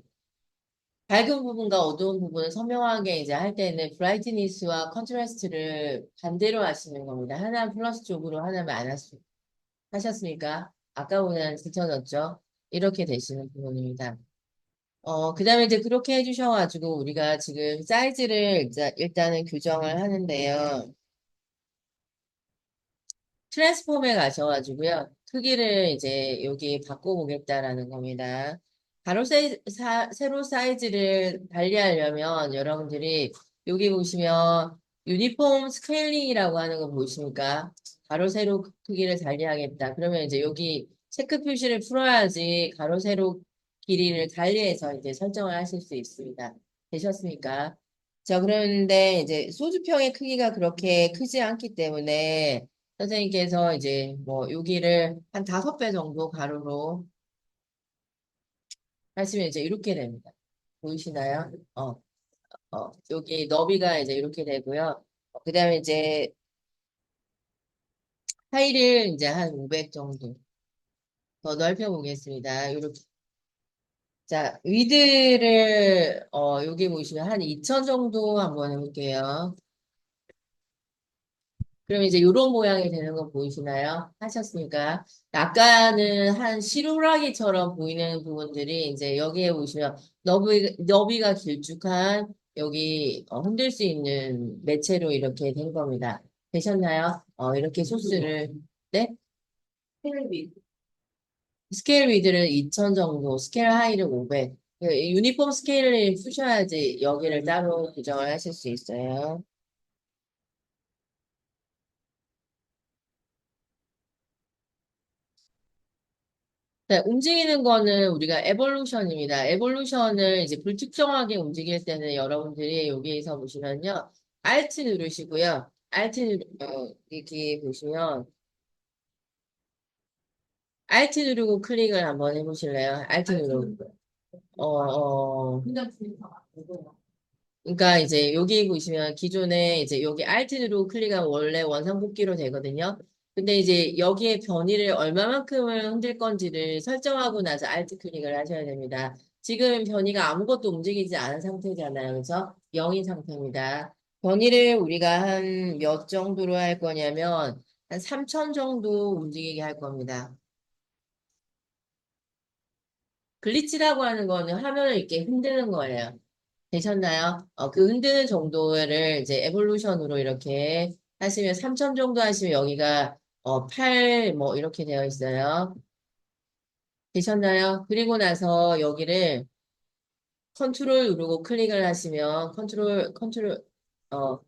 밝은 부분과 어두운 부분을 선명하게 이제 할 때는 브라이트니스와 컨트라스트를 반대로 하시는 겁니다. 하나 플러스 쪽으로 하나 마이너스 하셨으니까 아까보다는 뒤쳐졌죠. 이렇게 되시는 부분입니다. 그 다음에 이제 그렇게 해주셔가지고 우리가 지금 사이즈를 일단은 규정을 하는데요. 트랜스폼에 가셔가지고요. 크기를 이제 여기 바꿔보겠다라는 겁니다. 세로 사이즈를 달리하려면 여러분들이 여기 보시면 유니폼 스케일링이라고 하는 거 보이십니까? 가로 세로 크기를 달리하겠다. 그러면 이제 여기 체크 표시를 풀어야지 가로 세로 길이를 달리해서 이제 설정을 하실 수 있습니다. 되셨습니까? 자, 그런데 이제 소주병의 크기가 그렇게 크지 않기 때문에 선생님께서 이제 뭐 여기를 한 5배 정도 가로로 하시면 이제 이렇게 됩니다. 보이시나요? 여기 너비가 이제 이렇게 되고요. 그 다음에 이제 하의를 이제 한 500 정도 더 넓혀 보겠습니다. 이렇게. 자, 위드를, 여기 보시면 한 2000 정도 한번 해볼게요. 그럼 이제 이런 모양이 되는 거 보이시나요? 하셨습니까? 아까는 한 시루라기처럼 보이는 부분들이 이제 여기에 보시면 너비가 길쭉한 여기 흔들 수 있는 매체로 이렇게 된 겁니다. 되셨나요? 이렇게 소스를, 네? 스케일 위드를 2000 정도, 스케일 하이를 500. 유니폼 스케일을 푸셔야지 여기를 따로 규정을 하실 수 있어요. 네, 움직이는 거는 우리가 에볼루션입니다. 에볼루션을 이제 불특정하게 움직일 때는 여러분들이 여기에서 보시면요. Alt 누르시고요. 이렇게 보시면 Alt 누르고 클릭을 한번 해보실래요? Alt 누르고. 그러니까 이제 여기 보시면 기존에 이제 여기 Alt 누르고 클릭하면 원래 원상복귀로 되거든요. 근데 이제 여기에 변이를 얼마만큼을 흔들 건지를 설정하고 나서 Alt 클릭을 하셔야 됩니다. 지금 변이가 아무것도 움직이지 않은 상태잖아요. 그래서 0인 상태입니다. 변이를 우리가 한 몇 정도로 할 거냐면 한 3000 정도 움직이게 할 겁니다. 글리치라고 하는 거는 화면을 이렇게 흔드는 거예요. 되셨나요? 그 흔드는 정도를 이제 에볼루션으로 이렇게 하시면 3000 정도 하시면 여기가 8 뭐 이렇게 되어 있어요. 되셨나요? 그리고 나서 여기를 컨트롤 누르고 클릭을 하시면 어,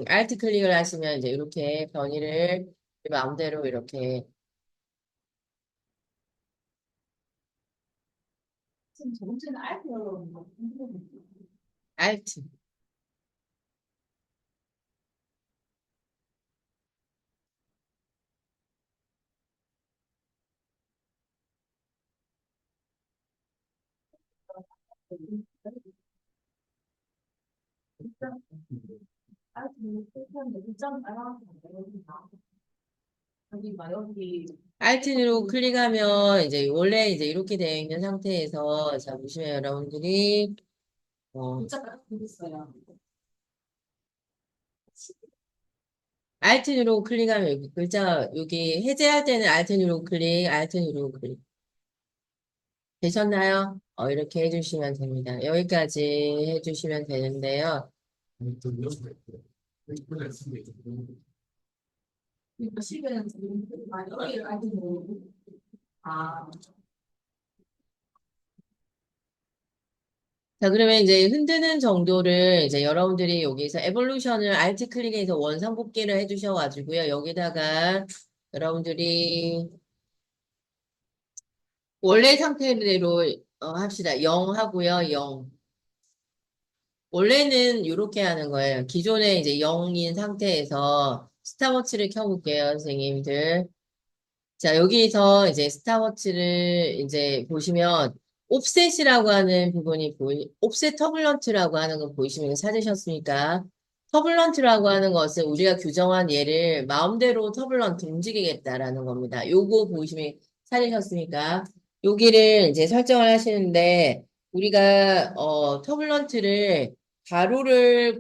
알트 클릭을 하시면 이제 이렇게 변이를 마음대로 이렇게 지금 저번주는 알고요. 알트. 알트 누르고 클릭하면 이제 원래 이제 이렇게 되어 있는 상태에서 자 보시면 여러분들이 알트 누르고 클릭하면 여기 글자 여기 해제할 때는 알트 누르고 클릭, 알트 누르고 클릭. 되셨나요? 이렇게 해주시면 됩니다. 여기까지 해주시면 되는데요. 자, 그러면 이제 흔드는 정도를 이제 여러분들이 여기서 에볼루션을 알트 클릭해서 원상 복귀를 해주셔가지고요. 여기다가 여러분들이 원래 상태대로 합시다. 0 하고요. 0. 원래는 이렇게 하는 거예요. 기존에 이제 0인 상태에서 스탑워치를 켜볼게요, 선생님들. 자, 여기서 이제 스탑워치를 이제 보시면 옵셋이라고 하는 부분이 옵셋 터블런트라고 하는 거 보이시면 찾으셨습니까? 터블런트라고 하는 것은 우리가 규정한 얘를 마음대로 터블런트 움직이겠다라는 겁니다. 요거 보시면 찾으셨습니까? 여기를 이제 설정을 하시는데 우리가 터블런트를 가로를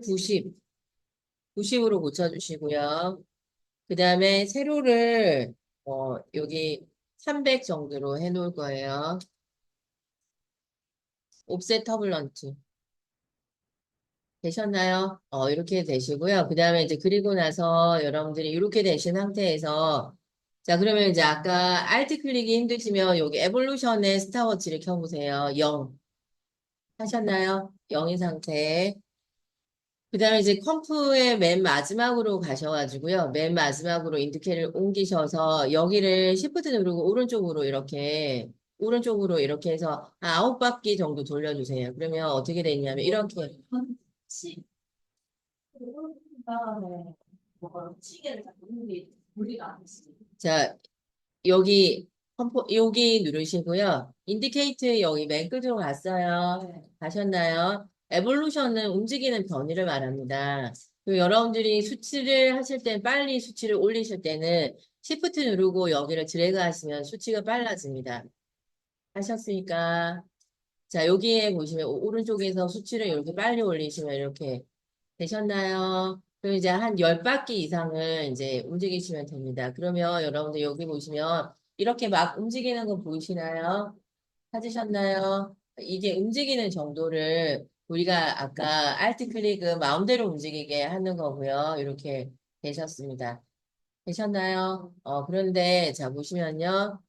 90으로 고쳐주시고요. 그 다음에 세로를 여기 300 정도로 해놓을 거예요. 옵셋 터블런트 되셨나요? 이렇게 되시고요. 그 다음에 이제 그리고 나서 여러분들이 이렇게 되신 상태에서 자 그러면 이제 아까 알트 클릭이 힘드시면 여기 에볼루션의 스타워치를 켜보세요. 0 하셨나요? 0인 상태. 그 다음에 이제 컴프의 맨 마지막으로 가셔가지고요. 맨 마지막으로 인디케이터를 옮기셔서 여기를 시프트 누르고 오른쪽으로 이렇게 해서 9바퀴 정도 돌려주세요. 그러면 어떻게 되냐면 이렇게 자 여기 누르시고요. 인디케이트 여기 맨 끝으로 갔어요. 가셨나요? 에볼루션은 움직이는 변이를 말합니다. 그리고 여러분들이 수치를 하실 때 빨리 수치를 올리실 때는 시프트 누르고 여기를 드래그 하시면 수치가 빨라집니다. 하셨으니까 자 여기에 보시면 오른쪽에서 수치를 이렇게 빨리 올리시면 이렇게 되셨나요? 그럼 이제 한 10바퀴 이상을 이제 움직이시면 됩니다. 그러면 여러분들 여기 보시면 이렇게 막 움직이는 거 보이시나요? 찾으셨나요? 이게 움직이는 정도를 우리가 아까 알트 클릭은 마음대로 움직이게 하는 거고요. 이렇게 되셨습니다. 되셨나요? 그런데 자 보시면요.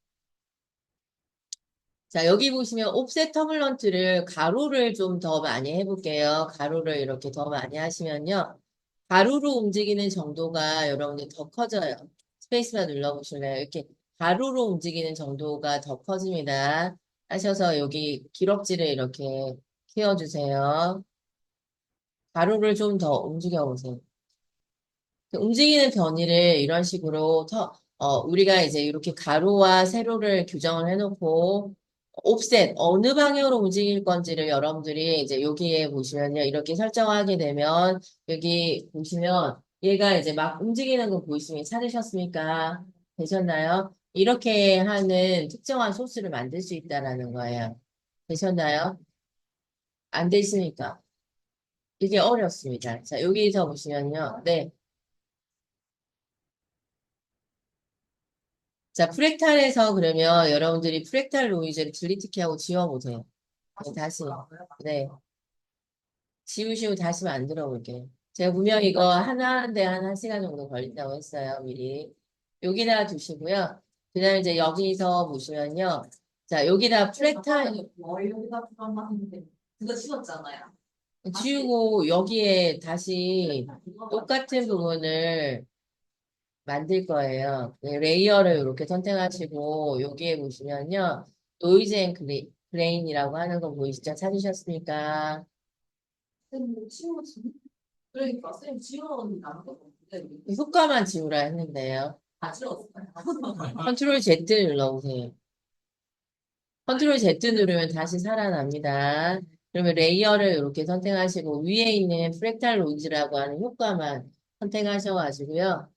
자, 여기 보시면 옵셋 터블런트를 가로를 좀 더 많이 해볼게요. 가로를 이렇게 더 많이 하시면요. 가로로 움직이는 정도가 여러분들 더 커져요. 스페이스바 눌러보실래요? 이렇게 가로로 움직이는 정도가 더 커집니다. 하셔서 여기 기럭지를 이렇게 키워주세요. 가로를 좀 더 움직여보세요. 그 움직이는 변이를 이런 식으로 우리가 이제 이렇게 가로와 세로를 규정을 해놓고 옵셋 어느 방향으로 움직일 건지를 여러분들이 이제 여기에 보시면요 이렇게 설정하게 되면 여기 보시면 얘가 이제 막 움직이는 거 보이시면 찾으셨습니까? 되셨나요? 이렇게 하는 특정한 소스를 만들 수 있다라는 거예요. 되셨나요? 안 되시니까 이게 어렵습니다. 자 여기서 보시면요 네. 자, 프랙탈에서 그러면 여러분들이 프랙탈 노이즈를 딜리트 키하고 지워보세요. 네, 다시. 네. 지우시고 다시 만들어 볼게요. 제가 분명 이거 하나 하는데 한 1시간 정도 걸린다고 했어요, 미리. 여기다 두시고요. 그 다음에 이제 여기서 보시면요. 자, 여기다 프랙탈 여기다 들어갔는데 그거 지웠잖아요. 지우고 여기에 다시 똑같은 부분을 만들 거예요. 네, 레이어를 이렇게 선택하시고 여기에 보시면요. 노이즈 앤 그레인이라고 하는 거 보이시죠? 찾으셨습니까? 쌤 지웠지? 그러니까 쌤 지워놓은 남은 거 같은데 효과만 지우라 했는데요. 다 지웠어요. 컨트롤 Z 눌러보세요. 컨트롤 Z 누르면 다시 살아납니다. 그러면 레이어를 이렇게 선택하시고 위에 있는 프랙탈 노이즈라고 하는 효과만 선택하셔가지고요.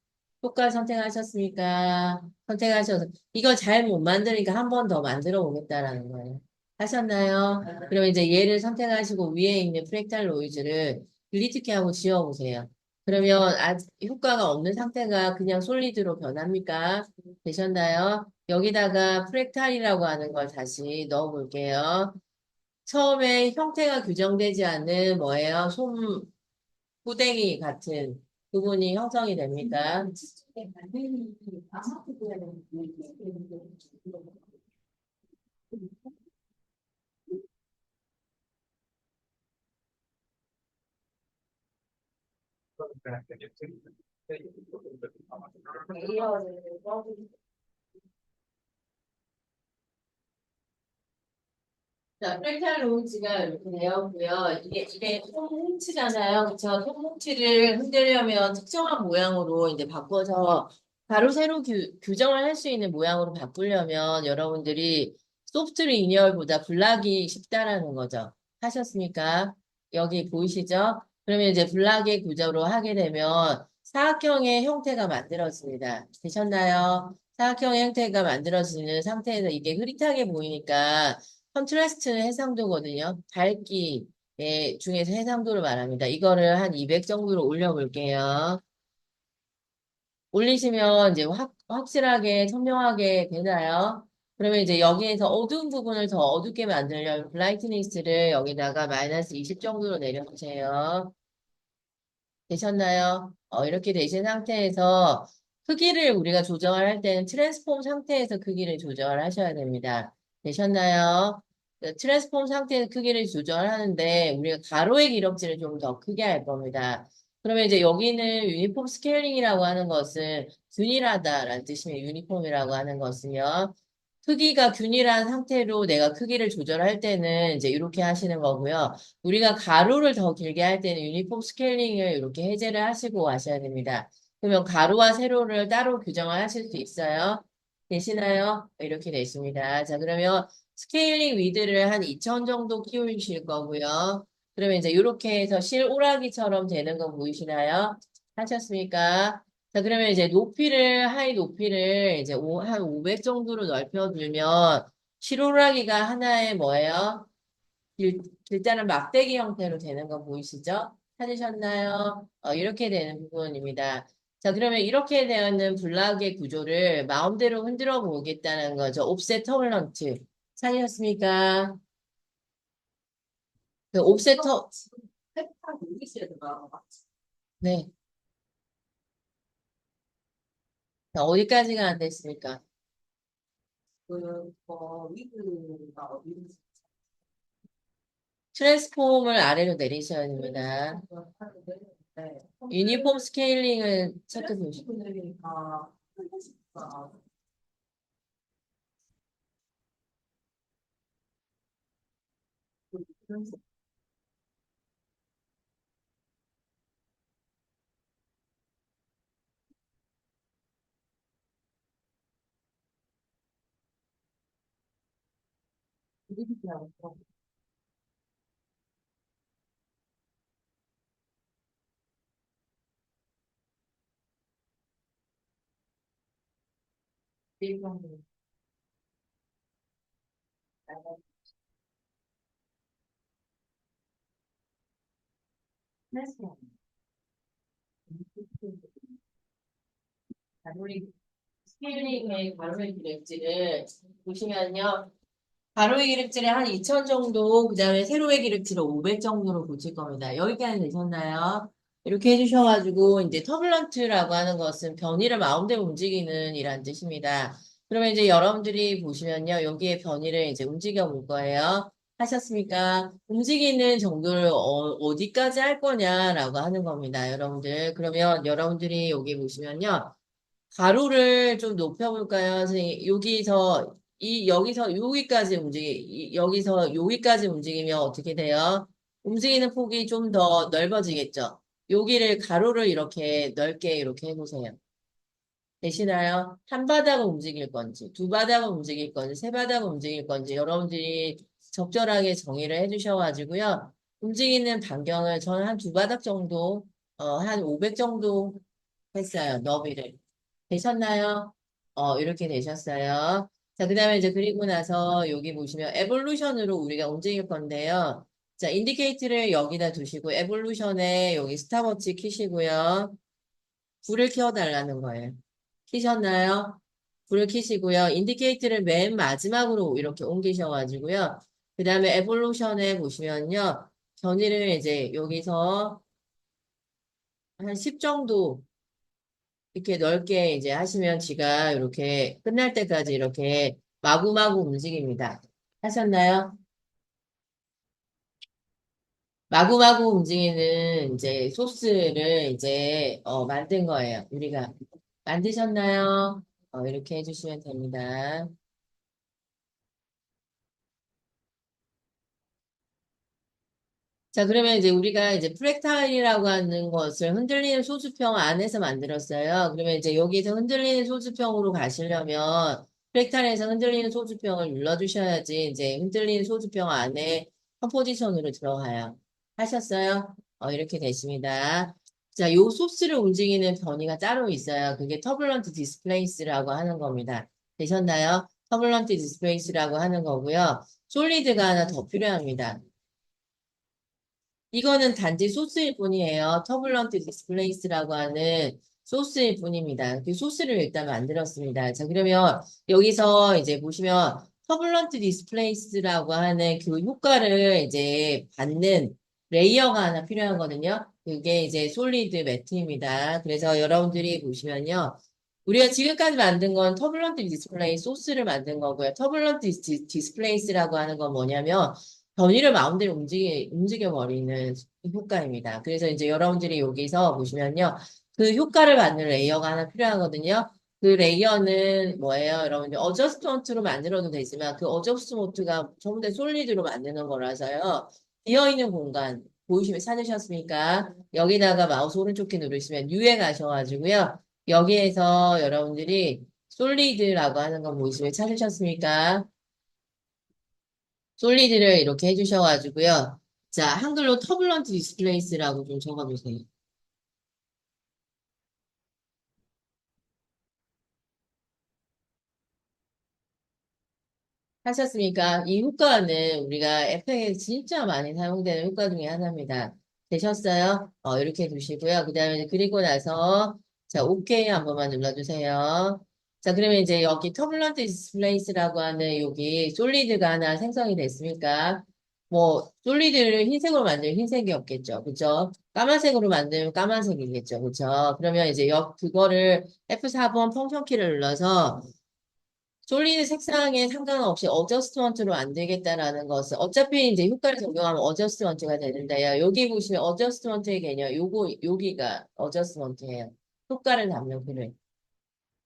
효과 선택하셨습니까? 선택하셔서 이거 잘 못 만드니까 한 번 더 만들어 보겠다라는 거예요. 하셨나요? 그럼 이제 얘를 선택하시고 위에 있는 프랙탈 노이즈를 딜리트 키하고 지워보세요. 그러면 아직 효과가 없는 상태가 그냥 솔리드로 변합니까? 되셨나요? 여기다가 프랙탈이라고 하는 걸 다시 넣어 볼게요. 처음에 형태가 규정되지 않는 뭐예요? 후댕이 같은 부분이 형성이 됩니까? 자, 프랙탈 로운지가 이렇게 되었고요. 이게 홈치잖아요. 그쵸? 홈치를 흔들려면 특정한 모양으로 이제 바꿔서 바로 새로 규정을 할 수 있는 모양으로 바꾸려면 여러분들이 소프트 리니얼보다 블락이 쉽다라는 거죠. 하셨습니까? 여기 보이시죠? 그러면 이제 블락의 구조로 하게 되면 사각형의 형태가 만들어집니다. 되셨나요? 사각형의 형태가 만들어지는 상태에서 이게 흐릿하게 보이니까 컨트라스트는 해상도거든요. 밝기 중에서 해상도를 말합니다. 이거를 한 200 정도로 올려볼게요. 올리시면 이제 확실하게 선명하게 되나요? 그러면 이제 여기에서 어두운 부분을 더 어둡게 만들려면 브라이트니스를 여기다가 마이너스 20 정도로 내려주세요. 되셨나요? 이렇게 되신 상태에서 크기를 우리가 조정을 할 때는 트랜스폼 상태에서 크기를 조정을 하셔야 됩니다. 되셨나요? 트랜스폼 상태에서 크기를 조정을 하는데 우리가 가로의 기럭지를 좀 더 크게 할 겁니다. 그러면 이제 여기는 유니폼 스케일링이라고 하는 것은 균일하다라는 뜻이에요. 유니폼이라고 하는 것은요. 크기가 균일한 상태로 내가 크기를 조절할 때는 이제 이렇게 하시는 거고요. 우리가 가로를 더 길게 할 때는 유니폼 스케일링을 이렇게 해제를 하시고 하셔야 됩니다. 그러면 가로와 세로를 따로 규정을 하실 수 있어요? 되시나요? 이렇게 되십니다. 자, 그러면 스케일링 위드를 한 2000 정도 키우실 거고요. 그러면 이제 이렇게 해서 실오라기처럼 되는 거 보이시나요? 하셨습니까? 자, 그러면 이제 하이 높이를 이제 한 500 정도로 넓혀두면 실오라기가 하나의 뭐예요? 길다란 막대기 형태로 되는 거 보이시죠? 찾으셨나요? 이렇게 되는 부분입니다. 자, 그러면 이렇게 되어 있는 블락의 구조를 마음대로 흔들어 보겠다는 거죠. 옵셋 터블런트. 찾으셨습니까? 그 옵셋 터, 팩타 모기스에 들어가는 거 맞지? 네. 자, 어디까지가 안 됐습니까? 위드가 어디 트랜스폼을 아래로 내리셔야 됩니다. 유니폼 스케일링을 체크해 보시고. 분들이니까 우리 스케일링의 가로의 기름질을 보시면요. 가로의 기름질을 한 2000 정도, 그 다음에 세로의 기름질을 500 정도로 고칠 겁니다. 여기까지 되셨나요? 이렇게 해주셔가지고, 이제 터블런트라고 하는 것은 변이를 마음대로 움직이는 이란 뜻입니다. 그러면 이제 여러분들이 보시면요. 여기에 변이를 이제 움직여 볼 거예요. 하셨습니까? 움직이는 정도를 어디까지 할 거냐라고 하는 겁니다. 여러분들. 그러면 여러분들이 여기 보시면요. 가로를 좀 높여볼까요? 선생님? 여기서 여기까지 여기서 여기까지 움직이면 어떻게 돼요? 움직이는 폭이 좀 더 넓어지겠죠? 여기를 가로를 이렇게 넓게 이렇게 해보세요. 되시나요? 한 바닥을 움직일 건지, 두 바닥을 움직일 건지, 세 바닥을 움직일 건지, 여러분들이 적절하게 정의를 해주셔가지고요. 움직이는 반경을 저는 한 두 바닥 정도, 한 500 정도 했어요. 너비를. 되셨나요? 이렇게 되셨어요. 자, 그 다음에 이제 그리고 나서 여기 보시면 에볼루션으로 우리가 움직일 건데요. 자, 인디케이트를 여기다 두시고 에볼루션에 여기 스탑워치 키시고요. 불을 켜달라는 거예요. 키셨나요? 불을 켜시고요. 인디케이트를 맨 마지막으로 이렇게 옮기셔가지고요. 그 다음에 에볼루션에 보시면요. 견이를 이제 여기서 한 10 정도 이렇게 넓게 이제 하시면 지가 이렇게 끝날 때까지 이렇게 마구마구 움직입니다. 하셨나요? 마구마구 움직이는 이제 소스를 이제 만든 거예요. 우리가 만드셨나요? 이렇게 해주시면 됩니다. 자, 그러면 이제 우리가 이제 프랙탈이라고 하는 것을 흔들리는 소수평 안에서 만들었어요. 그러면 이제 여기서 흔들리는 소수평으로 가시려면 프랙탈에서 흔들리는 소수평을 눌러주셔야지 이제 흔들리는 소수평 안에 컴포지션으로 들어가요. 하셨어요? 이렇게 되십니다. 자, 요 소스를 움직이는 변이가 따로 있어요. 그게 터블런트 디스플레이스라고 하는 겁니다. 되셨나요? 터블런트 디스플레이스라고 하는 거고요. 솔리드가 하나 더 필요합니다. 이거는 단지 소스일 뿐이에요. 터블런트 디스플레이스라고 하는 소스일 뿐입니다. 그 소스를 일단 만들었습니다. 자, 그러면 여기서 이제 보시면 터블런트 디스플레이스라고 하는 그 효과를 이제 받는 레이어가 하나 필요하거든요. 그게 이제 솔리드 매트입니다. 그래서 여러분들이 보시면요. 우리가 지금까지 만든 건 터블런트 디스플레이 소스를 만든 거고요. 터블런트 디스플레이스라고 하는 건 뭐냐면 변이를 마음대로 움직여버리는 효과입니다. 그래서 이제 여러분들이 여기서 보시면요. 그 효과를 받는 레이어가 하나 필요하거든요. 그 레이어는 뭐예요? 여러분들 어저스트먼트로 만들어도 되지만 그 어저스트먼트가 전부 다 솔리드로 만드는 거라서요. 비어있는 공간 보이시면 찾으셨습니까? 여기다가 마우스 오른쪽 키 누르시면 U에 가셔가지고요. 여기에서 여러분들이 솔리드라고 하는 거 보이시면 찾으셨습니까? 솔리드를 이렇게 해주셔가지고요. 자, 한글로 터블런트 디스플레이스라고 좀 적어주세요. 하셨습니까? 이 효과는 우리가 FX에 진짜 많이 사용되는 효과 중에 하나입니다. 되셨어요? 이렇게 두시고요. 그 다음에 그리고 나서 자, OK 한 번만 눌러주세요. 자, 그러면 이제 여기 터블런트 디스플레이스라고 하는 여기 솔리드가 하나 생성이 됐습니까? 뭐 솔리드를 흰색으로 만들면 흰색이 없겠죠. 그죠? 까만색으로 만들면 까만색이겠죠. 그죠? 그러면 이제 그거를 F4번 펑션 키를 눌러서 솔리드 색상에 상관없이 어저스트먼트로 안 되겠다라는 것은 어차피 이제 효과를 적용하면 어저스트먼트가 되는데요. 여기 보시면 어저스트먼트의 개념, 여기가 어저스트먼트예요. 효과를 담는 글을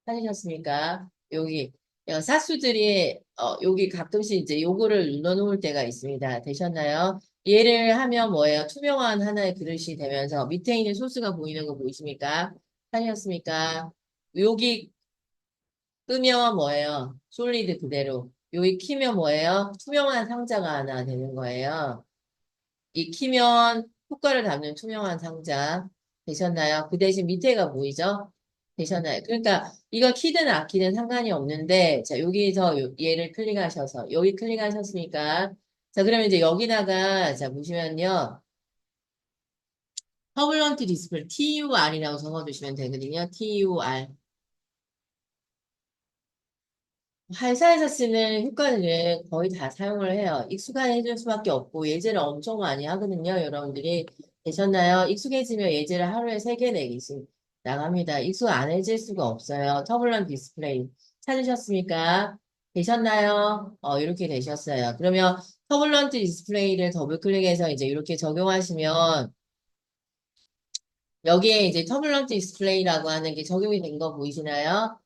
찾으셨습니까? 여기 사수들이 여기 가끔씩 이제 요거를 눌러놓을 때가 있습니다. 되셨나요? 얘를 하면 뭐예요? 투명한 하나의 그릇이 되면서 밑에 있는 소스가 보이는 거 보이십니까? 찾으셨습니까? 여기 끄면 뭐예요? 솔리드 그대로. 여기 키면 뭐예요? 투명한 상자가 하나 되는 거예요. 이 키면 효과를 담는 투명한 상자. 되셨나요? 그 대신 밑에가 보이죠? 되셨나요? 그러니까 이거 키든 안 키든 상관이 없는데 자 여기서 얘를 클릭하셔서 여기 클릭하셨으니까 자 그러면 이제 여기다가 자 보시면요. 터블런트 디스플레이 TUR이라고 적어주시면 되거든요. TUR. 회사에서 쓰는 효과들은 거의 다 사용을 해요. 익숙해질 수밖에 없고 예제를 엄청 많이 하거든요. 여러분들이 되셨나요? 익숙해지면 예제를 하루에 3개, 4개씩 나갑니다. 익숙 안 해질 수가 없어요. 터블런트 디스플레이 찾으셨습니까? 되셨나요? 이렇게 되셨어요. 그러면 터블런트 디스플레이를 더블 클릭해서 이제 이렇게 적용하시면 여기에 이제 터블런트 디스플레이라고 하는 게 적용이 된 거 보이시나요?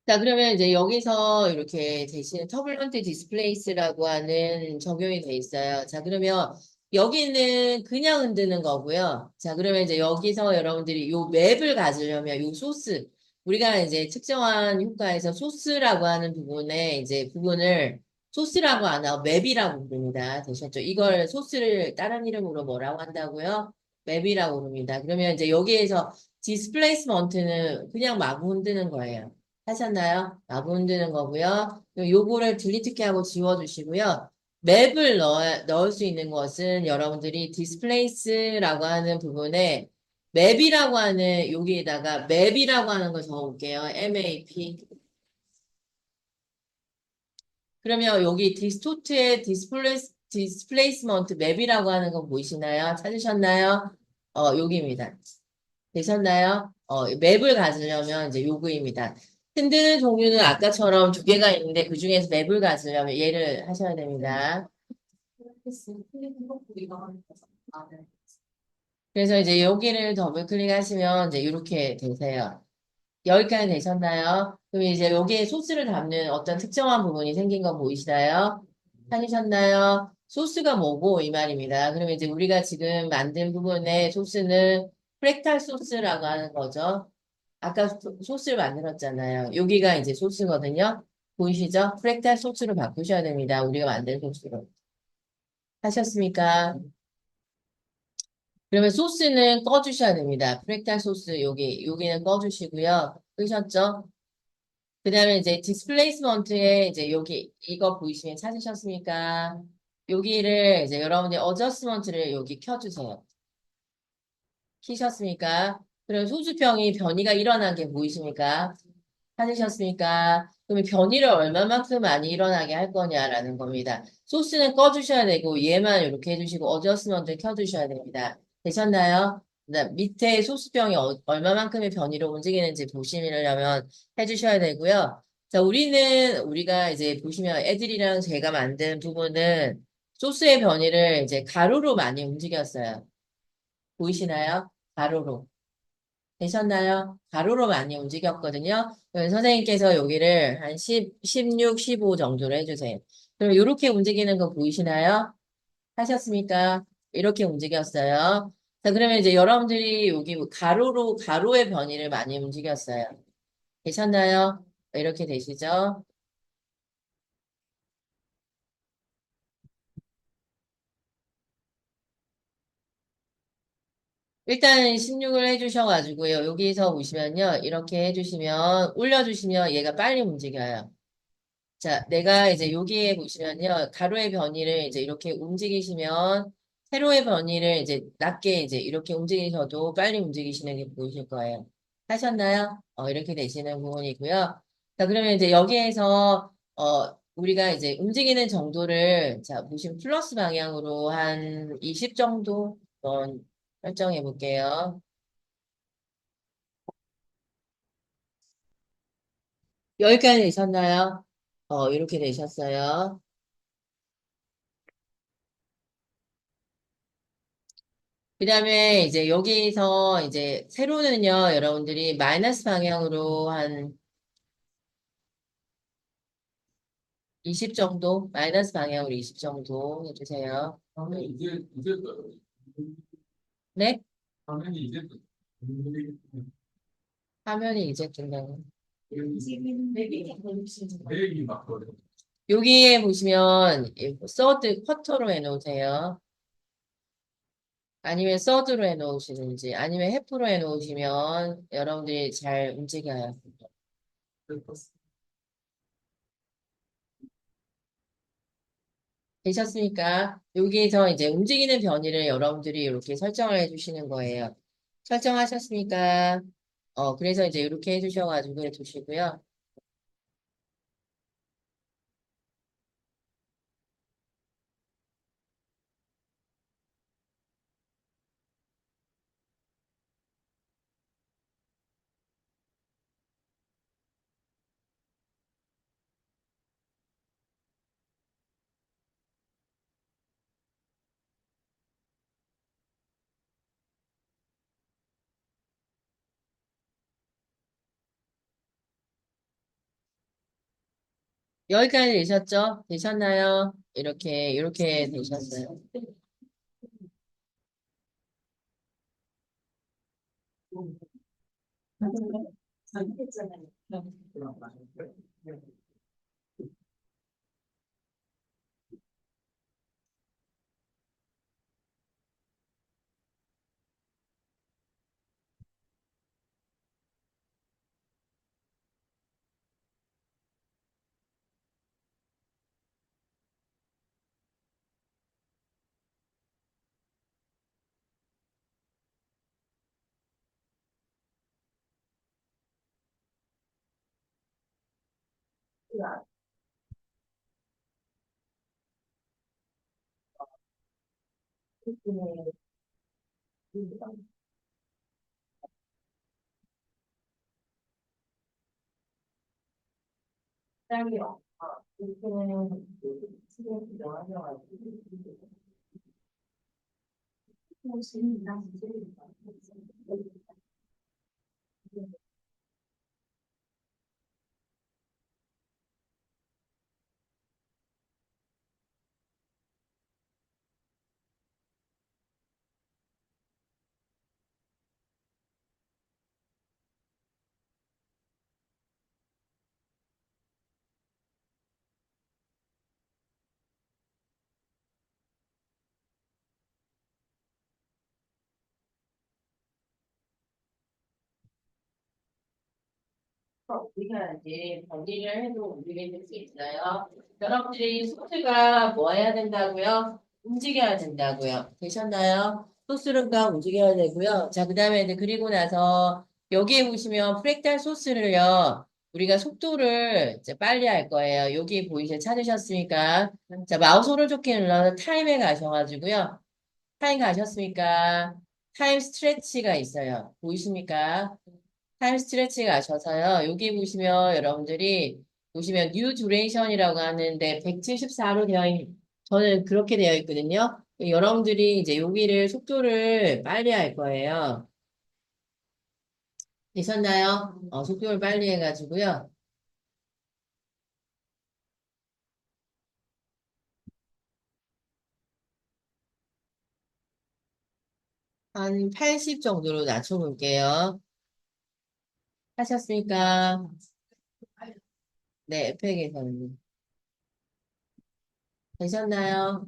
자, 그러면 이제 여기서 이렇게 대신 터블런트 디스플레이스라고 하는 적용이 돼 있어요. 자, 그러면 여기는 그냥 흔드는 거고요. 자, 그러면 이제 여기서 여러분들이 요 맵을 가지려면 요 소스, 우리가 이제 특정한 효과에서 소스라고 하는 부분에 이제 부분을 소스라고 안 하고 맵이라고 부릅니다. 되셨죠? 이걸 소스를 다른 이름으로 뭐라고 한다고요? 맵이라고 부릅니다. 그러면 이제 여기에서 디스플레이스먼트는 그냥 마구 흔드는 거예요. 하셨나요? 마구 흔드는 거고요. 그리고 요거를 딜리트 키하고 지워주시고요. 맵을 넣을 수 있는 것은 여러분들이 디스플레이스라고 하는 부분에 맵이라고 하는 여기에다가 맵이라고 하는 걸 적어볼게요. MAP. 그러면 여기 디스토트의 디스플레이스먼트 맵이라고 하는 거 보이시나요? 찾으셨나요? 여기입니다. 되셨나요? 맵을 가지려면 이제 요구입니다. 흔드는 종류는 아까처럼 두 개가 있는데 그 중에서 맵을 가지려면 얘를 하셔야 됩니다. 그래서 이제 여기를 더블 클릭하시면 이제 이렇게 되세요. 여기까지 되셨나요? 그럼 이제 여기에 소스를 담는 어떤 특정한 부분이 생긴 거 보이시나요? 찾으셨나요? 소스가 뭐고 이 말입니다. 그러면 이제 우리가 지금 만든 부분의 소스는 프랙탈 소스라고 하는 거죠. 아까 소스를 만들었잖아요. 여기가 이제 소스거든요. 보이시죠? 프랙탈 소스로 바꾸셔야 됩니다. 우리가 만든 소스로. 하셨습니까? 그러면 소스는 꺼주셔야 됩니다. 프랙탈 소스 여기는 꺼주시고요. 끄셨죠? 그 다음에 이제 디스플레이스먼트에 이제 여기 이거 보이시면 찾으셨습니까? 여기를 이제 여러분들 어저스먼트를 여기 켜주세요. 키셨습니까? 그럼 소수평이 변이가 일어난 게 보이십니까? 찾으셨습니까? 그러면 변이를 얼마만큼 많이 일어나게 할 거냐라는 겁니다. 소스는 꺼주셔야 되고 얘만 이렇게 해주시고 어저스먼트 켜두셔야 됩니다. 되셨나요? 그다음 밑에 소수병이 얼마만큼의 변이로 움직이는지 보시려면 해주셔야 되고요. 자, 우리가 이제 보시면 애들이랑 제가 만든 부분은 소스의 변이를 이제 가로로 많이 움직였어요. 보이시나요? 가로로. 되셨나요? 가로로 많이 움직였거든요. 그래서 선생님께서 여기를 한 16, 15 정도로 해주세요. 그럼 이렇게 움직이는 거 보이시나요? 하셨습니까? 이렇게 움직였어요. 자, 그러면 이제 여러분들이 여기 가로의 변이를 많이 움직였어요. 되셨나요? 이렇게 되시죠? 일단 16을 해주셔가지고요. 여기서 보시면요. 이렇게 해주시면, 올려주시면 얘가 빨리 움직여요. 자, 내가 이제 여기에 보시면요. 가로의 변이를 이제 이렇게 움직이시면, 세로의 변이를 이제 낮게 이제 이렇게 움직이셔도 빨리 움직이시는 게 보이실 거예요. 하셨나요? 이렇게 되시는 부분이고요. 자, 그러면 이제 여기에서, 우리가 이제 움직이는 정도를, 자, 보시면 플러스 방향으로 한 20 정도 한번 설정해 볼게요. 여기까지 되셨나요? 이렇게 되셨어요. 그 다음에 이제 여기서 이제 세로는요, 여러분들이 마이너스 방향으로 한 20 정도, 마이너스 방향으로 20 정도 해주세요. 화면이 이제 떠요. 네? 화면이 이제 떠요. 화면이 이제 뜬다고. 내일이 막 떠요. 여기에 보시면 서드 쿼터로 해놓으세요. 아니면 서드로 해놓으시는지, 아니면 해프로 해놓으시면 여러분들이 잘 움직여요. 되셨습니까? 여기에서 이제 움직이는 변이를 여러분들이 이렇게 설정을 해주시는 거예요. 설정하셨습니까? 그래서 이제 이렇게 해주셔가지고 해주시고요. 여기까지 되셨죠? 되셨나요? 이렇게 되셨어요. 우리가 이제 정리를 해도 움직일 수 있어요. 여러분들이 소스가 뭐 해야 된다고요? 움직여야 된다고요. 되셨나요? 소스가 움직여야 되고요. 자, 그 다음에 이제 그리고 나서 여기에 보시면 프랙탈 소스를요. 우리가 속도를 이제 빨리 할 거예요. 여기 보이세요? 찾으셨습니까? 자, 마우스 오른쪽키 눌러서 타임에 가셔가지고요. 타임 가셨습니까? 타임 스트레치가 있어요. 보이십니까? 타임 스트레치 가셔서요. 여기 보시면 여러분들이 보시면 뉴 듀레이션이라고 하는데 174로 저는 그렇게 되어 있거든요. 여러분들이 이제 여기를 속도를 빨리 할 거예요. 되셨나요? 속도를 빨리 해가지고요. 한 80 정도로 낮춰볼게요. 하셨습니까? 네, 에펙에서는. 되셨나요?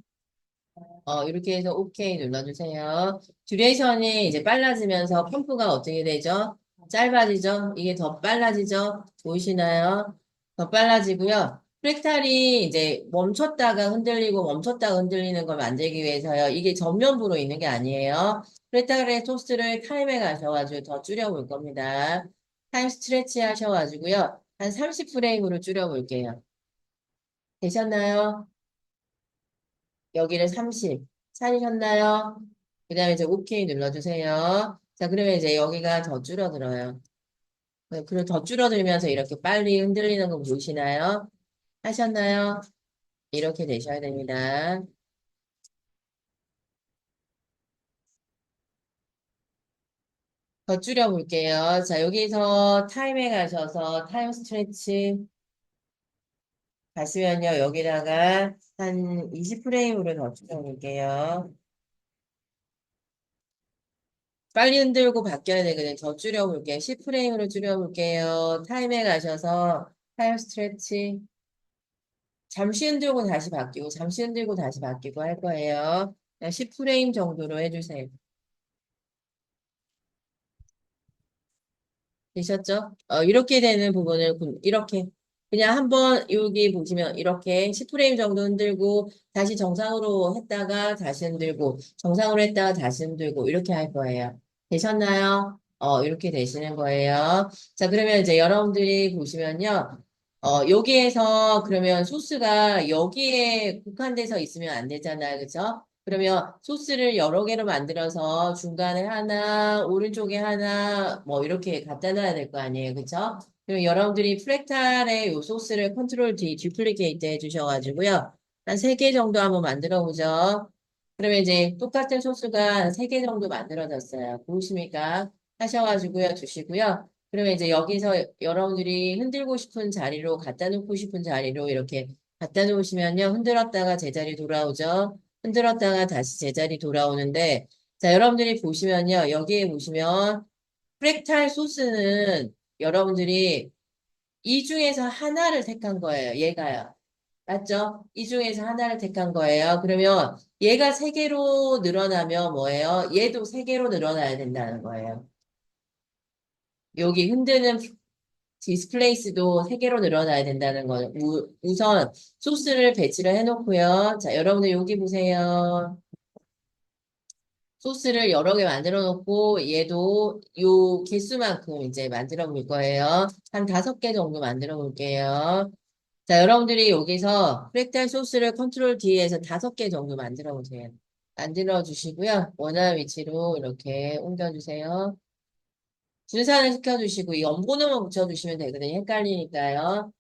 이렇게 해서 OK 눌러주세요. 듀레이션이 이제 빨라지면서 펌프가 어떻게 되죠? 짧아지죠? 이게 더 빨라지죠? 보이시나요? 더 빨라지고요. 프랙탈이 이제 멈췄다가 흔들리고 멈췄다가 흔들리는 걸 만들기 위해서요. 이게 전면부로 있는 게 아니에요. 프랙탈의 토스를 타임에 가셔가지고 더 줄여볼 겁니다. 타임 스트레치 하셔가지고요. 한 30프레임으로 줄여볼게요. 되셨나요? 여기를 30. 찾으셨나요? 그 다음에 이제 OK 눌러주세요. 자, 그러면 이제 여기가 더 줄어들어요. 네, 그리고 더 줄어들면서 이렇게 빨리 흔들리는 거 보이시나요? 하셨나요? 이렇게 되셔야 됩니다. 더 줄여볼게요. 자, 여기서 타임에 가셔서 타임 스트레치 가시면요. 여기다가 한 20프레임으로 더 줄여볼게요. 빨리 흔들고 바뀌어야 되거든요. 더 줄여볼게요. 10프레임으로 줄여볼게요. 타임에 가셔서 타임 스트레치. 잠시 흔들고 다시 바뀌고, 잠시 흔들고 다시 바뀌고 할 거예요. 10프레임 정도로 해주세요. 되셨죠? 이렇게 되는 부분을 이렇게 그냥 한번 여기 보시면 이렇게 10프레임 정도 흔들고 다시 정상으로 했다가 다시 흔들고 정상으로 했다가 다시 흔들고 이렇게 할 거예요. 되셨나요? 이렇게 되시는 거예요. 자, 그러면 이제 여러분들이 보시면요. 여기에서 그러면 소스가 여기에 국한돼서 있으면 안 되잖아요. 그죠? 그러면 소스를 여러 개로 만들어서 중간에 하나, 오른쪽에 하나, 뭐 이렇게 갖다 놔야 될 거 아니에요. 그쵸? 그럼 여러분들이 프랙탈의 요 소스를 컨트롤 D, 듀플리케이트 해주셔가지고요. 한 3개 정도 한번 만들어 보죠. 그러면 이제 똑같은 소스가 3개 정도 만들어졌어요. 보이십니까? 하셔가지고요. 주시고요. 그러면 이제 여기서 여러분들이 흔들고 싶은 자리로 갖다 놓고 싶은 자리로 이렇게 갖다 놓으시면요. 흔들었다가 제자리 돌아오죠. 흔들었다가 다시 제자리 돌아오는데 자, 여러분들이 보시면요. 여기에 보시면 프랙탈 소스는 여러분들이 이 중에서 하나를 택한 거예요. 얘가요. 맞죠? 이 중에서 하나를 택한 거예요. 그러면 얘가 세 개로 늘어나면 뭐예요? 얘도 세 개로 늘어나야 된다는 거예요. 여기 흔드는 디스플레이스도 세 개로 늘어나야 된다는 거예요. 우선 소스를 배치를 해놓고요. 자, 여러분들 여기 보세요. 소스를 여러 개 만들어 놓고 얘도 요 개수만큼 이제 만들어 볼 거예요. 한 5개 정도 만들어 볼게요. 자, 여러분들이 여기서 프랙탈 소스를 컨트롤 D에서 5개 정도 만들어 보세요. 만들어 주시고요. 원하는 위치로 이렇게 옮겨 주세요. 분산을 시켜주시고 이 연번호만 붙여주시면 되거든요. 헷갈리니까요.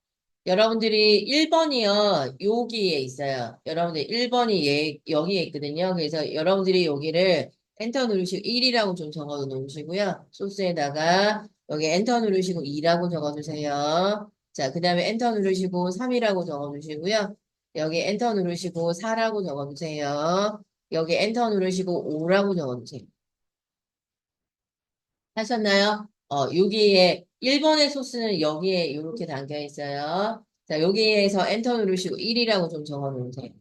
여러분들이 1번이요. 여기에 있어요. 여러분들 1번이 여기에 있거든요. 그래서 여러분들이 여기를 엔터 누르시고 1이라고 좀 적어 놓으시고요. 소스에다가 여기 엔터 누르시고 2라고 적어 주세요. 자, 그 다음에 엔터 누르시고 3이라고 적어 주시고요. 여기 엔터 누르시고 4라고 적어 주세요. 여기 엔터 누르시고 5라고 적어 주세요. 하셨나요? 여기에 1번의 소스는 여기에 이렇게 담겨 있어요. 자, 여기에서 엔터 누르시고 1이라고 좀 적어 놓으세요.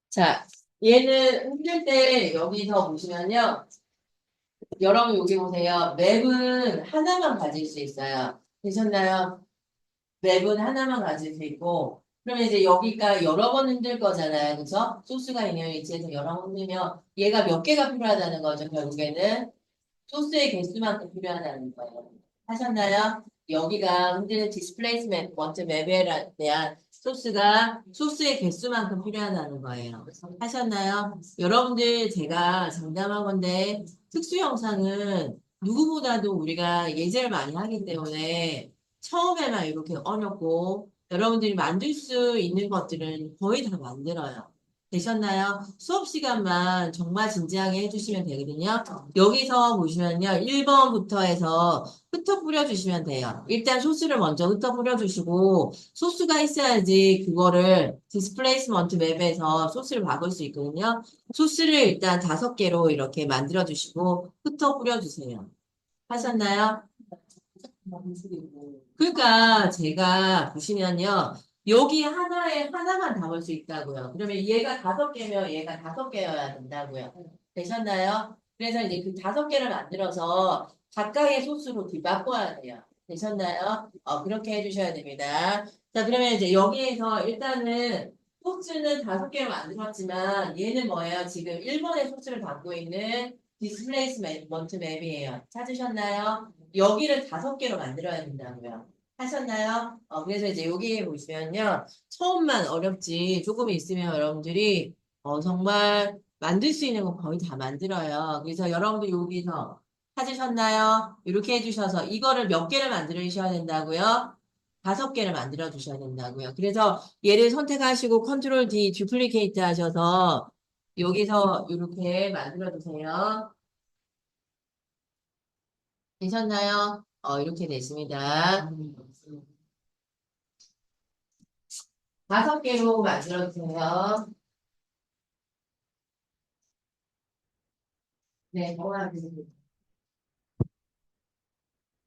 자, 얘는 흔들 때 여기서 보시면요. 여러분 여기 보세요. 맵은 하나만 가질 수 있어요. 되셨나요? 맵은 하나만 가질 수 있고, 그러면 이제 여기가 여러 번 흔들 거잖아요. 그죠? 소스가 있는 위치에서 여러 번 흔들면 얘가 몇 개가 필요하다는 거죠. 결국에는. 소스의 개수만큼 필요하다는 거예요. 하셨나요? 여기가 흔드는 디스플레이스먼트 원트 맵에 대한 소스의 개수만큼 필요하다는 거예요. 하셨나요? 여러분들 제가 장담하건대 특수 영상은 누구보다도 우리가 예제를 많이 하기 때문에 처음에만 이렇게 어렵고 여러분들이 만들 수 있는 것들은 거의 다 만들어요. 되셨나요? 수업 시간만 정말 진지하게 해주시면 되거든요. 여기서 보시면요. 1번부터 해서 흩어 뿌려주시면 돼요. 일단 소스를 먼저 흩어 뿌려주시고 소스가 있어야지 그거를 디스플레이스먼트 맵에서 소스를 바꿀 수 있거든요. 소스를 일단 5개로 이렇게 만들어주시고 흩어 뿌려주세요. 하셨나요? 그러니까 제가 보시면요. 여기 하나에 하나만 담을 수 있다고요. 그러면 얘가 5개면 얘가 5개여야 된다고요. 되셨나요? 그래서 이제 그 5개를 만들어서 각각의 소스로 뒤바꿔야 돼요. 되셨나요? 그렇게 해주셔야 됩니다. 자, 그러면 이제 여기에서 일단은 소스는 5개를 만들었지만 얘는 뭐예요? 지금 1번의 소스를 담고 있는 디스플레이스먼트 맵이에요. 찾으셨나요? 여기를 5개로 만들어야 된다고요. 하셨나요? 그래서 이제 여기 보시면요. 처음만 어렵지 조금 있으면 여러분들이 정말 만들 수 있는 거 거의 다 만들어요. 그래서 여러분들 여기서 찾으셨나요? 이렇게 해주셔서 이거를 몇 개를 만들어 주셔야 된다고요? 5개를 만들어 주셔야 된다고요. 그래서 얘를 선택하시고 컨트롤 D 듀플리케이트 하셔서 여기서 이렇게 만들어 주세요. 되셨나요? 이렇게 됐습니다. 5개로 만들어주세요. 네, 정확하게.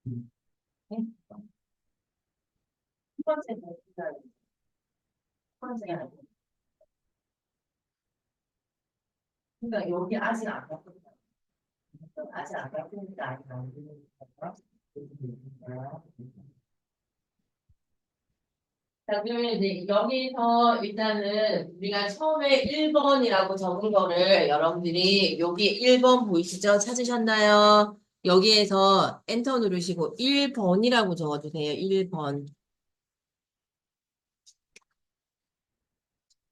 네. 첫 번째 첫 번째. 그러니까 여기 아직 안 바꾼다. 아직 안 바꾸니까 아직 안 되는 거죠. 자, 그러면 이제 여기서 일단은 우리가 처음에 1번이라고 적은 거를 여러분들이 여기 1번 보이시죠? 찾으셨나요? 여기에서 엔터 누르시고 1번이라고 적어주세요. 1번.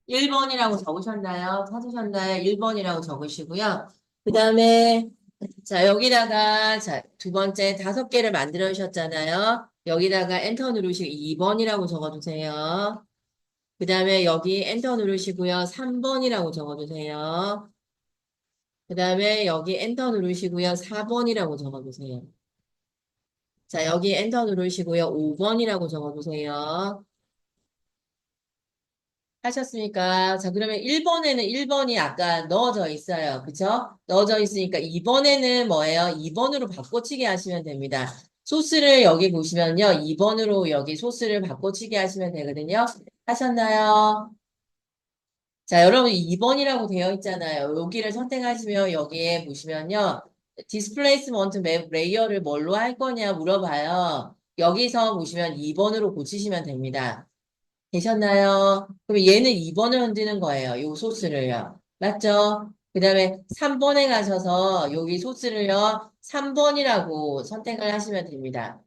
1번이라고 적으셨나요? 찾으셨나요? 1번이라고 적으시고요. 그 다음에 자, 여기다가, 자, 2번째 5개를 만들어 주셨잖아요. 여기다가 엔터 누르시고 2번이라고 적어주세요. 그 다음에 여기 엔터 누르시고요. 3번이라고 적어주세요. 그 다음에 여기 엔터 누르시고요. 4번이라고 적어주세요. 자, 여기 엔터 누르시고요. 5번이라고 적어주세요. 하셨습니까? 자, 그러면 1번에는 1번이 아까 넣어져 있어요. 그쵸? 넣어져 있으니까 2번에는 뭐예요? 2번으로 바꿔치기 하시면 됩니다. 소스를 여기 보시면요. 2번으로 여기 소스를 바꿔치기 하시면 되거든요. 하셨나요? 자, 여러분 2번이라고 되어 있잖아요. 여기를 선택하시면 여기에 보시면요. 디스플레이스먼트 맵 레이어를 뭘로 할 거냐 물어봐요. 여기서 보시면 2번으로 고치시면 됩니다. 되셨나요? 그럼 얘는 2번을 흔드는 거예요. 요 소스를요. 맞죠? 그 다음에 3번에 가셔서 여기 소스를요. 3번이라고 선택을 하시면 됩니다.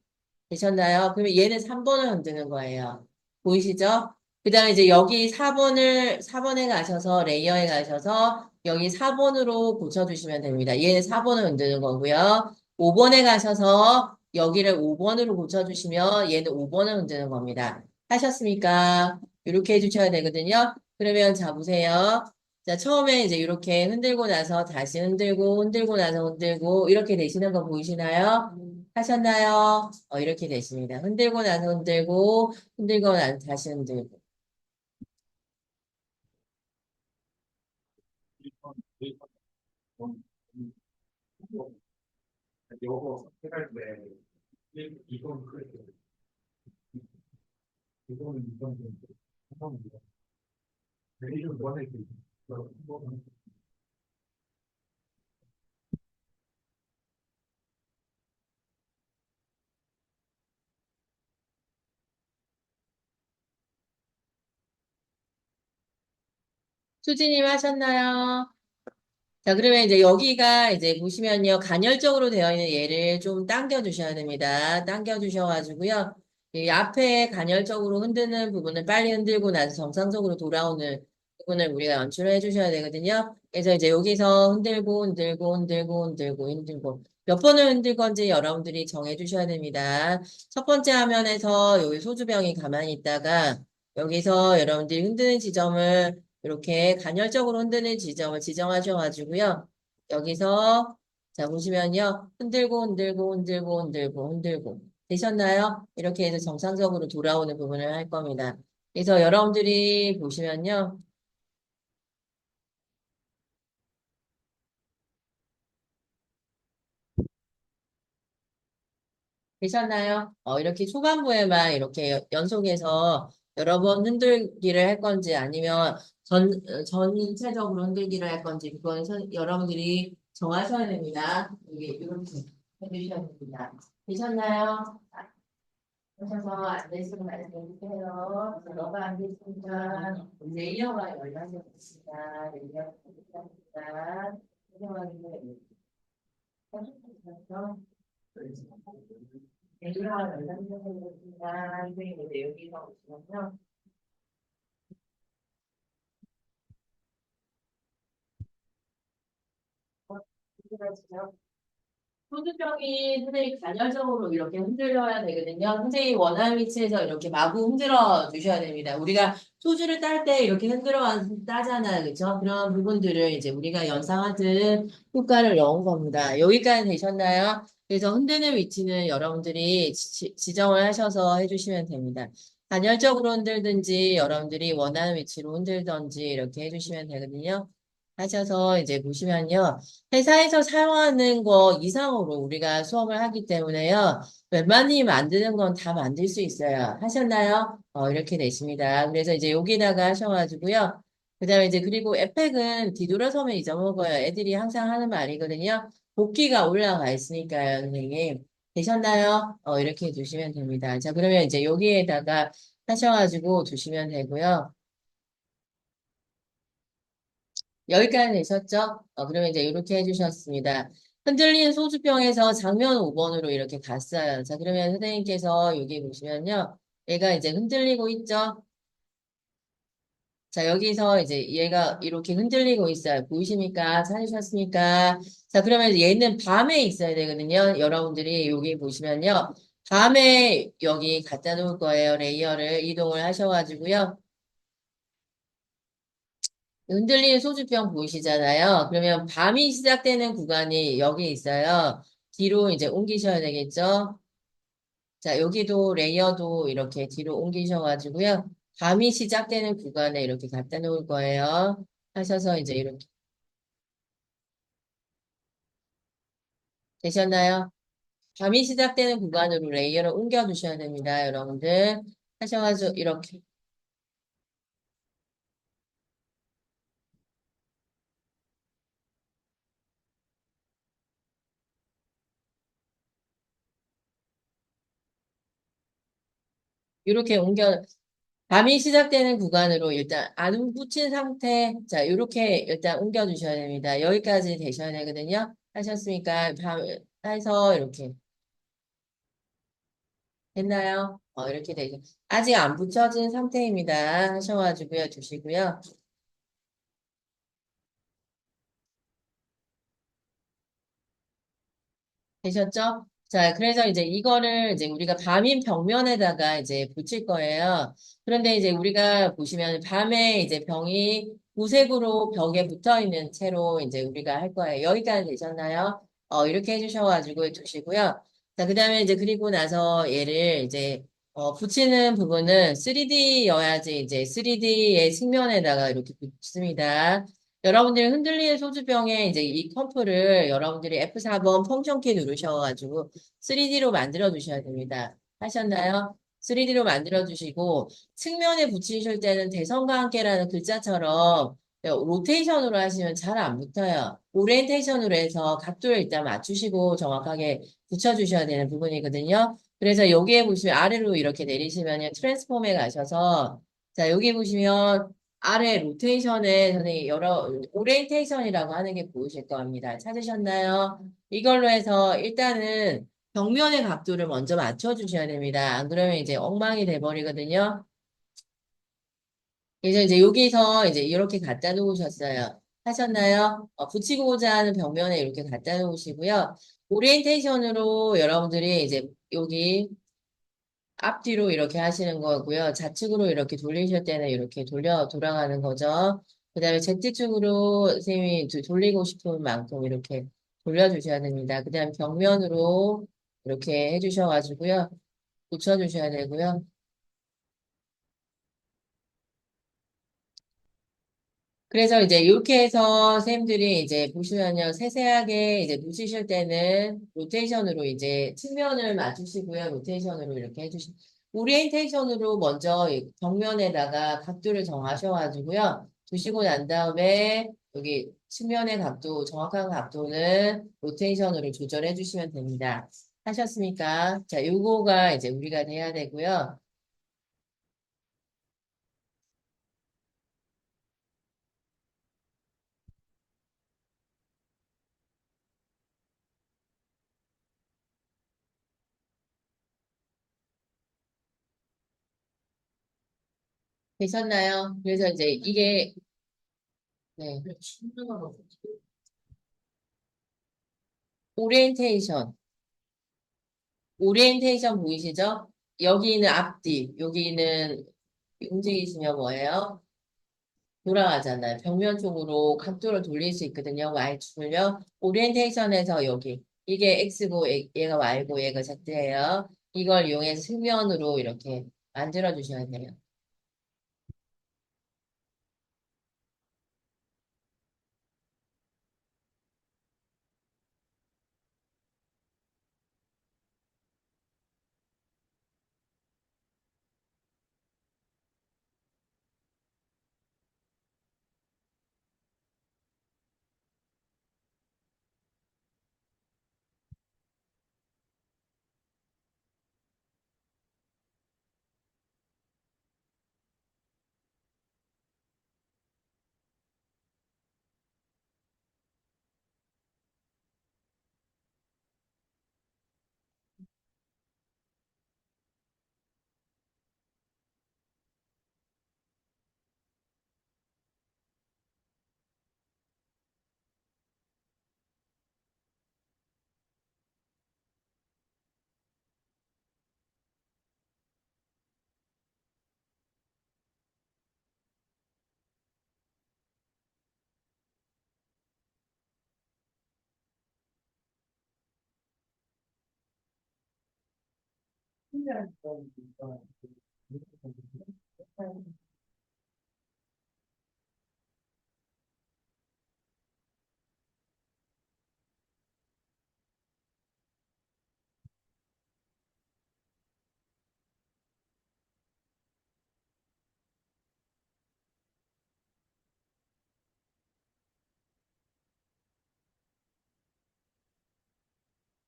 되셨나요? 그러면 얘는 3번을 흔드는 거예요. 보이시죠? 그 다음에 이제 여기 4번에 가셔서 레이어에 가셔서 여기 4번으로 고쳐주시면 됩니다. 얘는 4번을 흔드는 거고요. 5번에 가셔서 여기를 5번으로 고쳐주시면 얘는 5번을 흔드는 겁니다. 하셨습니까? 이렇게 해주셔야 되거든요. 그러면 자, 보세요. 자, 처음에 이제 이렇게 흔들고 나서 다시 흔들고, 흔들고 나서 흔들고, 이렇게 되시는 거 보이시나요? 하셨나요? 이렇게 되십니다. 흔들고 나서 흔들고, 흔들고 나서 다시 흔들고. 요거 해갈 때 이건 그렇게 이거는 상황입니다. 내일은 원해 수진님 하셨나요? 자, 그러면 이제 여기가 이제 보시면요. 간헐적으로 되어 있는 얘를 좀 당겨 주셔야 됩니다. 당겨 주셔가지고요. 이 앞에 간헐적으로 흔드는 부분을 빨리 흔들고 나서 정상적으로 돌아오는 부분을 우리가 연출을 해주셔야 되거든요. 그래서 이제 여기서 흔들고, 흔들고, 흔들고, 흔들고, 흔들고. 몇 번을 흔들 건지 여러분들이 정해 주셔야 됩니다. 첫 번째 화면에서 여기 소주병이 가만히 있다가 여기서 여러분들이 흔드는 지점을 이렇게 간헐적으로 흔드는 지점을 지정하셔가지고요. 여기서 자 보시면요. 흔들고 흔들고 흔들고 흔들고 흔들고 되셨나요? 이렇게 해서 정상적으로 돌아오는 부분을 할 겁니다. 그래서 여러분들이 보시면요. 되셨나요? 이렇게 초반부에만 이렇게 연속해서 여러 번 흔들기를 할 건지 아니면 전체적으로 흔들기를 할 건지 그건 여러분들이 정하셔야 됩니다. 이렇게 해주셔야 됩니다. 되셨나요? 하셔서 안 되시면 말씀해주세요. 너가 안 됐으니까 레이어가 연락이 없습니다. 레이어가 없습니다. 죄송합니다. 레이어가 연락이 없습니다. 선생님 이제 여기서 오시면요. 소주병이 선생님 간헐적으로 이렇게 흔들려야 되거든요. 선생님 원하는 위치에서 이렇게 마구 흔들어 주셔야 됩니다. 우리가 소주를 딸 때 이렇게 따잖아요. 그렇죠? 그런 부분들을 이제 우리가 연상하듯 효과를 넣은 겁니다. 여기까지 되셨나요? 그래서 흔드는 위치는 여러분들이 지정을 하셔서 해주시면 됩니다. 단열적으로 흔들든지 여러분들이 원하는 위치로 흔들든지 이렇게 해주시면 되거든요. 하셔서 이제 보시면요. 회사에서 사용하는 거 이상으로 우리가 수업을 하기 때문에요. 웬만히 만드는 건 다 만들 수 있어요. 하셨나요? 이렇게 되십니다. 그래서 이제 여기다가 하셔가지고요. 그 다음에 이제 그리고 에펙은 뒤돌아서면 잊어먹어요. 애들이 항상 하는 말이거든요. 복귀가 올라가 있으니까요, 선생님. 되셨나요? 이렇게 두시면 됩니다. 자, 그러면 이제 여기에다가 하셔가지고 두시면 되고요. 여기까지 되셨죠? 그러면 이제 이렇게 해주셨습니다. 흔들리는 소주병에서 장면 5번으로 이렇게 갔어요. 자, 그러면 선생님께서 여기 보시면요. 얘가 이제 흔들리고 있죠? 자, 여기서 이제 얘가 이렇게 흔들리고 있어요. 보이십니까? 찾으셨습니까? 자, 그러면 얘는 밤에 있어야 되거든요. 여러분들이 여기 보시면요. 밤에 여기 갖다 놓을 거예요. 레이어를 이동을 하셔가지고요. 흔들리는 소주병 보이시잖아요. 그러면 밤이 시작되는 구간이 여기 있어요. 뒤로 이제 옮기셔야 되겠죠? 자, 여기도 레이어도 이렇게 뒤로 옮기셔가지고요. 밤이 시작되는 구간에 이렇게 갖다 놓을 거예요. 하셔서 이제 이렇게 되셨나요? 밤이 시작되는 구간으로 레이어를 옮겨 두셔야 됩니다, 여러분들. 하셔가지고 이렇게 이렇게 옮겨 밤이 시작되는 구간으로 일단 안 붙인 상태, 자, 이렇게 일단 옮겨 두셔야 됩니다. 여기까지 되셔야 되거든요. 하셨으니까 밤 해서 이렇게 됐나요? 이렇게 되죠. 아직 안 붙여진 상태입니다. 하셔가지고요, 두시고요. 되셨죠? 자, 그래서 이제 이거를 이제 우리가 밤인 벽면에다가 이제 붙일 거예요. 그런데 이제 우리가 보시면 밤에 이제 병이 무색으로 벽에 붙어 있는 채로 이제 우리가 할 거예요. 여기까지 되셨나요? 이렇게 해주셔가지고 두시고요. 자, 그 다음에 이제 그리고 나서 얘를 이제 붙이는 부분은 3D여야지 이제 3D의 측면에다가 이렇게 붙습니다. 여러분들이 흔들리는 소주병에 이제 이 컴프를 여러분들이 F4번 펑션키 누르셔가지고 3D로 만들어 주셔야 됩니다. 하셨나요? 3D로 만들어 주시고 측면에 붙이실 때는 대선과 함께라는 글자처럼 로테이션으로 하시면 잘 안 붙어요. 오리엔테이션으로 해서 각도를 일단 맞추시고 정확하게 붙여주셔야 되는 부분이거든요. 그래서 여기에 보시면 아래로 이렇게 내리시면 트랜스폼에 가셔서 자 여기 보시면 아래 로테이션에 선생님 여러 오리엔테이션이라고 하는 게 보이실 겁니다. 찾으셨나요? 이걸로 해서 일단은 벽면의 각도를 먼저 맞춰주셔야 됩니다. 안 그러면 이제 엉망이 돼버리거든요. 그래서 이제 여기서 이제 이렇게 갖다 놓으셨어요. 하셨나요? 붙이고자 하는 벽면에 이렇게 갖다 놓으시고요. 오리엔테이션으로 여러분들이 이제 여기 앞뒤로 이렇게 하시는 거고요. 좌측으로 이렇게 돌리실 때는 이렇게 돌아가는 거죠. 그 다음에 Z축으로 선생님이 돌리고 싶은 만큼 이렇게 돌려주셔야 됩니다. 그 다음에 벽면으로 이렇게 해주셔가지고요. 붙여주셔야 되고요. 그래서 이제 이렇게 해서 선생님들이 이제 보시면요. 세세하게 이제 놓으실 때는 로테이션으로 이제 측면을 맞추시고요. 로테이션으로 이렇게 해주시 오리엔테이션으로 먼저 이 벽면에다가 각도를 정하셔가지고요. 두시고 난 다음에 여기 측면의 각도, 정확한 각도는 로테이션으로 조절해 주시면 됩니다. 하셨습니까? 자, 요거가 이제 우리가 돼야 되고요. 되셨나요? 그래서 이제 이게, 네. 오리엔테이션. 오리엔테이션 보이시죠? 여기는 앞뒤, 여기는 움직이시면 뭐예요? 돌아가잖아요. 벽면 쪽으로 각도를 돌릴 수 있거든요. Y축을요. 오리엔테이션에서 여기. 이게 X고 얘가 Y고 얘가 Z예요. 이걸 이용해서 측면으로 이렇게 만들어 주셔야 돼요.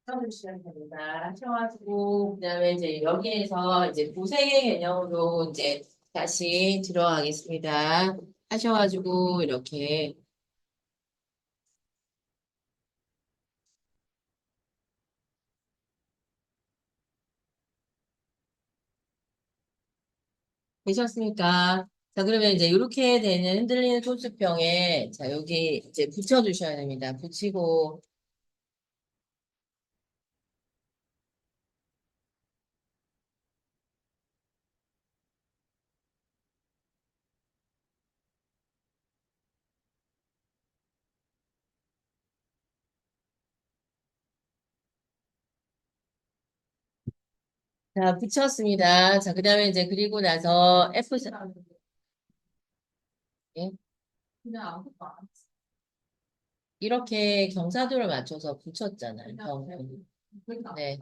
써주시면 됩니다. 하셔가지고, 그 다음에 이제 여기에서 이제 보생의 개념으로 이제 다시 들어가겠습니다. 하셔가지고, 이렇게 되셨습니까? 자, 그러면 이제 이렇게 되는 흔들리는 소주병에, 자, 여기 이제 붙여주셔야 됩니다. 붙이고, 자, 붙였습니다. 자, 그 다음에 이제 그리고 나서 F, 예? 이렇게 경사도를 맞춰서 붙였잖아요. 네,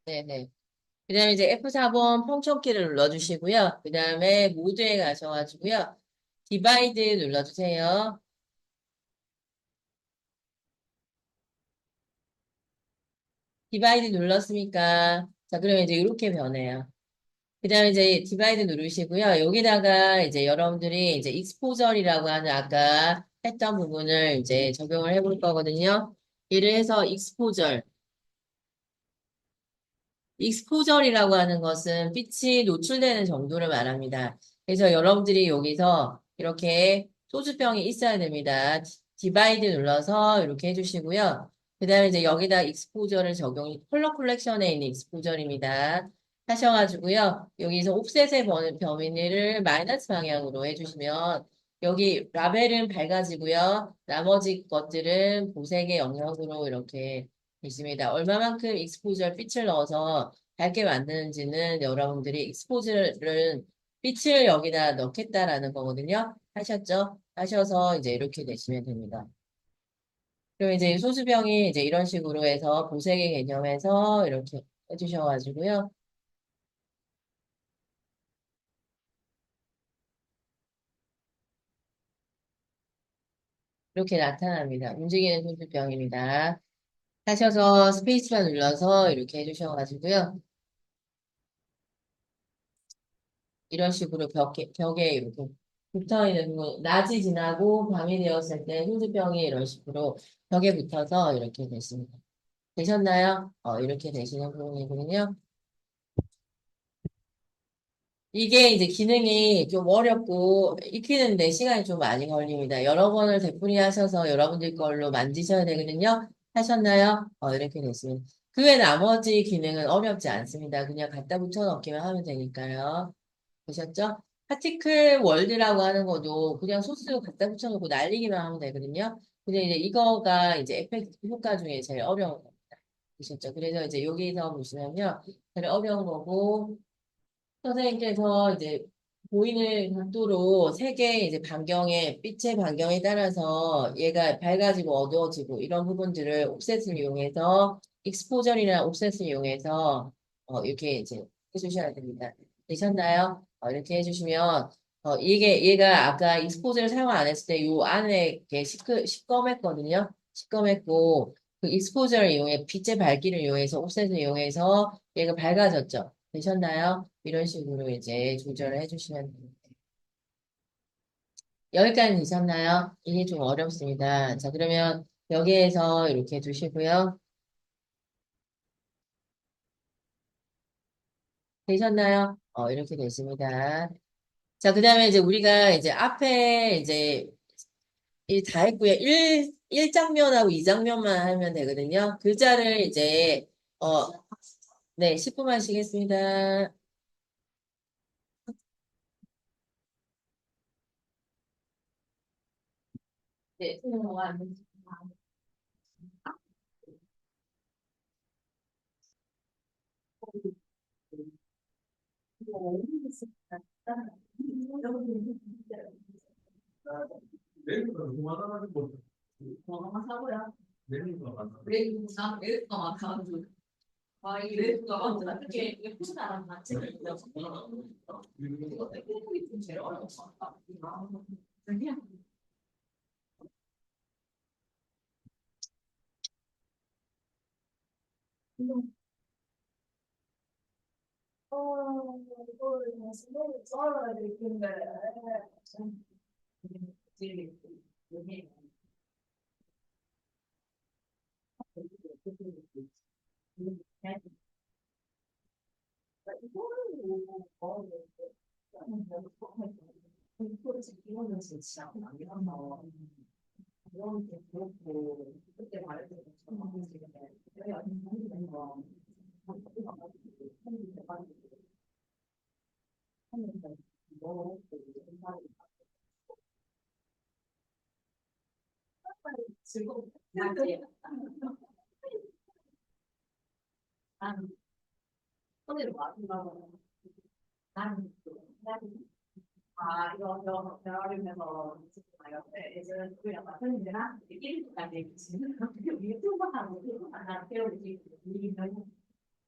네, 네. 그 다음에 이제 F4번 펑션키를 눌러주시고요. 그 다음에 모드에 가셔가지고요. 디바이드 눌러주세요. 디바이드 눌렀으니까. 자, 그러면 이제 이렇게 변해요. 그 다음에 이제 디바이드 누르시고요. 여기다가 이제 여러분들이 이제 익스포저리라고 하는 아까 했던 부분을 이제 적용을 해볼 거거든요. 이를 해서 익스포저리라고 하는 것은 빛이 노출되는 정도를 말합니다. 그래서 여러분들이 여기서 이렇게 소주병이 있어야 됩니다. 디바이드 눌러서 이렇게 해주시고요. 그 다음에 이제 여기다 익스포저를 컬러 컬렉션에 있는 익스포저입니다. 하셔가지고요. 여기서 옵셋의 범위를 마이너스 방향으로 해주시면 여기 라벨은 밝아지고요. 나머지 것들은 보색의 영역으로 이렇게 있습니다. 얼마만큼 익스포저 빛을 넣어서 밝게 만드는지는 여러분들이 익스포즈를 빛을 여기다 넣겠다라는 거거든요. 하셨죠? 하셔서 이제 이렇게 되시면 됩니다. 그럼 이제 소수병이 이제 이런 식으로 해서 보색의 개념에서 이렇게 해주셔가지고요. 이렇게 나타납니다. 움직이는 소수병입니다. 하셔서 스페이스바 눌러서 이렇게 해주셔가지고요. 이런 식으로 벽에 이렇게 붙어 있는 부분, 낮이 지나고 밤이 되었을 때 후두병이 이런 식으로 벽에 붙어서 이렇게 됐습니다. 되셨나요? 이렇게 되시는 부분이거든요. 이게 이제 기능이 좀 어렵고 익히는데 시간이 좀 많이 걸립니다. 여러 번을 되풀이하셔서 여러분들 걸로 만드셔야 되거든요. 하셨나요? 이렇게 됐습니다. 그 외 나머지 기능은 어렵지 않습니다. 그냥 갖다 붙여 넣기만 하면 되니까요. 보셨죠? 파티클 월드라고 하는 것도 그냥 소스 갖다 붙여놓고 날리기만 하면 되거든요. 근데 이제 이거가 이제 에펙트 효과 중에 제일 어려운 겁니다. 보셨죠? 그래서 이제 여기서 보시면요. 제일 어려운 거고, 선생님께서 이제 보이는 각도로 세 개의 이제 반경에, 빛의 반경에 따라서 얘가 밝아지고 어두워지고 이런 부분들을 옵셋을 이용해서, 익스포저이나 옵셋을 이용해서, 이렇게 이제 해주셔야 됩니다. 되셨나요? 이렇게 해주시면, 얘가 아까 익스포저를 사용 안 했을 때 요 안에 이렇게 시꺼맸거든요. 시꺼맸고, 그 익스포저를 이용해, 빛의 밝기를 이용해서, 옵셋을 이용해서 얘가 밝아졌죠. 되셨나요? 이런 식으로 이제 조절을 해주시면 됩니다. 여기까지 되셨나요? 이게 좀 어렵습니다. 자, 그러면 여기에서 이렇게 두시고요. 되셨나요? 이렇게 되십니다. 자, 그 다음에 이제 우리가 이제 앞에 이제 이 다 했고요. 1장면하고 2장면만 하면 되거든요. 글자를 이제, 네, 10분만 쉬겠습니다. 네. 메뉴가 너무 많아가지고 뭐 사고야. 메뉴가 많아. 외국가 많아가지고. 아, 이 외국가 많아. 그게 예쁘지 않아. 맞지? 이거 땡땡이 좀 제일 어려웠어. 그냥 이거를 다시 썰어야 되겠는데. 제일 요게 이거를 뭐 이거를 이거는 진짜 안 되나? 이런 게 그렇고 그때 말했던 것처럼 내가 하는 거 하면서 뭐 즐겁게 나지. 난 오늘 마지막으로 난 이거 대화하면서 이제 그 약간 흔히나 1일까지 지금 유튜브 하고 나 배우기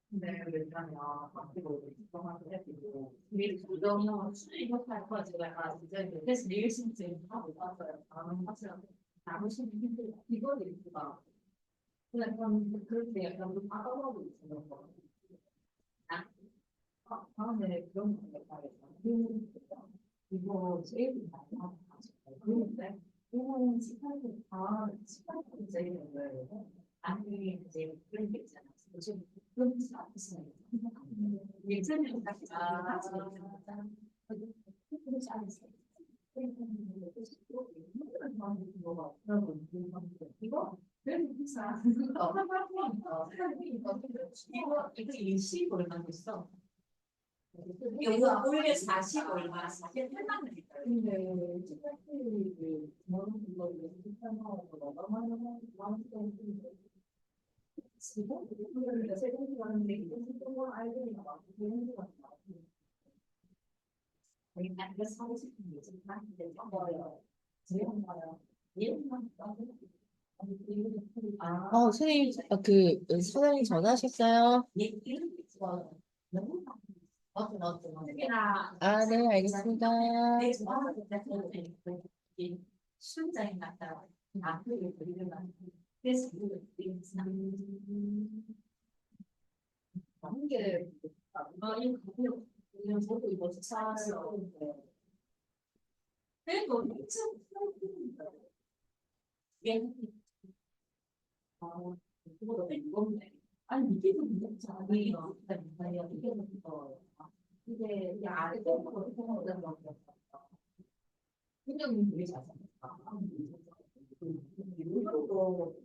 네, 그러면 앞으로 이동하고 해도 미리 조정을 수행할 거지. 제가 이제 그래서 내일 신청 하고 왔어요. 다음 학생 남으시는 힘들 이거를 있다. 그냥 그렇게 약간 좀 빠져나오고 있는 거. 다음에 그런 거 말해서 이거 제일 많이 하고 그런데 이거는 시간이 제일 어려워요. 아니 이제 그런 게 있잖아. 요즘 그런 게 없어요. 예전에 같이 그렇지 않았어요. 이거 그래도 비싸. 이거 일시 얼마 있어? 이거 올해 40 얼마? 48만 원. 근데 스타트를 뭐는 이거 비슷하고 너무 지금 우리가 세금이 가는데 이거 조금 알고 있는 거 같고 되는 거 같아. 우리가 이거 사고 싶은 게 지금 한데 뭐예요? 제일 많아요. 얘만 선생님, 사장님 전화하셨어요? 얘 이런 게 좋아요. 너무 맞아. 특히나 네, 알겠습니다. 내 좋아하는 데는 수영장에 갔다 앞으로 그리는 거 그래서 이거 한게 이거 그냥 저도 이거 차를 그래도 엄청 그거보다 이건데 아니 이게 더 문제잖아. 이게 더 이게 아래 거는 생각보다 더 굉장히 되게 잘 생겼다. 이것도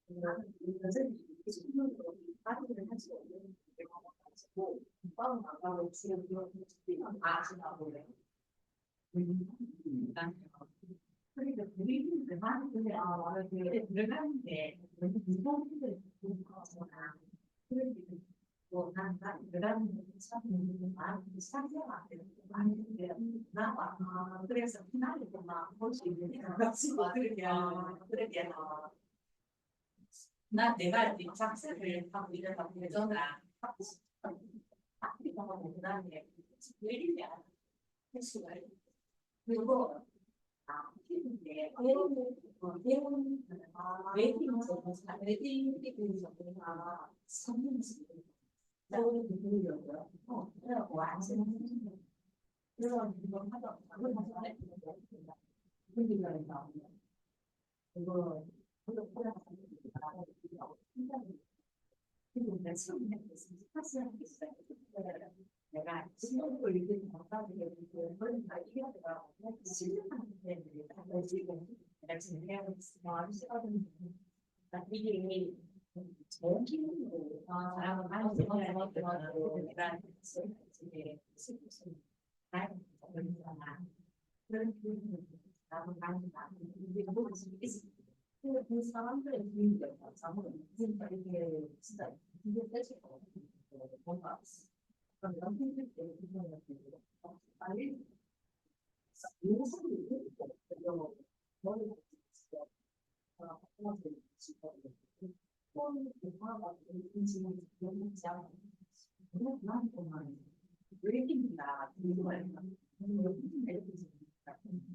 나는 선생님이 친구들로 빠지는 할수 없는 게 많아가지고 오빠는 나가고 주로 이런 것들이 아시나 보네. 그러니까 우리는 많은 분들이 나는 들어가는데 너무 무서운 분들이 많잖아. 그러니까 뭐난 들어가는 참 많은 상세하게 많은데 나 그래서 피나는 것만 볼수 있는 게 가지고 그렇게 나 내가 이제 작사를 하고 이러다 보니까 아프리카가 그다음에 왜 이래 횟수가 그리고 피부인데 배운 웨딩 전문가 웨딩 전문가 선문지 나오는 부분이었고요. 그래서 완전 그래서 이거 하다 분들이 나오면 이거 그리고 내가 처음에 스타트를 했어요. 내가 신경을 이렇게 건강하게 그러니까 이해하다가 실력하는데 내가 지금 내가 지금 해야 시거든요. 이게 좋은 기분으로 사람을 많이 생각하고 내가 이제 나는 그런 기분으로 나도 많이 우리가 보고 있어. 그 사람들의 분위기가 잘못 진짜 이게 진짜 이게 떼질 거 뭔가 그런 남편들 때문에 빨리 용서를 이루고 이런 머리가 있어. 폰 대화가 인지는 너무 잘 너무 많이 보면 왜이긴다 이거예요.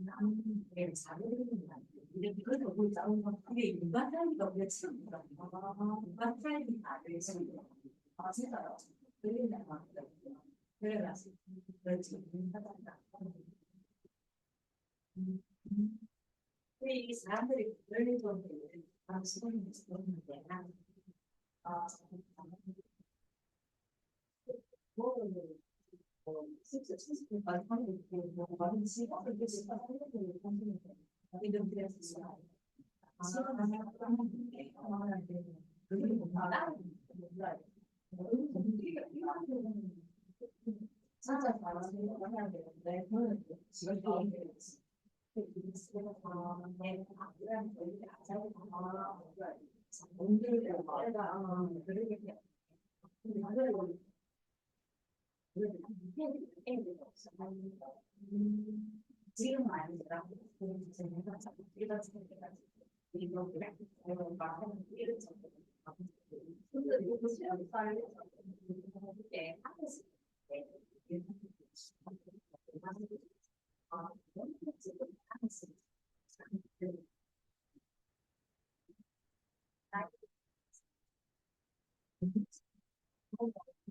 나는 잘해드린다. 이렇게 그래서 우리 싸우는 건 그게 인간 사이가 우리가 치는 거야. 인간 사이가 다를 수 있어. 아 진짜요? 그러니까 그래가지고 그렇지. 근데 이 사람들이 그런 건 시간이 있었는데 아, 뭐, 진짜 친구들까지 하는 게 뭐, 많은 시간을 이렇게 시간 하는 게 하시는 거 이런 그래서 시간 하나 하는데 그게 뭔가 몰라요. 진짜 잘하는 거 해야 되는데 저는 지금 지금 아니라 제가 자꾸 일어서는 이거 그래 이거 말하는 일을 자꾸 근데 이거 시험 빨리 때 하겠어 아 지금 하겠어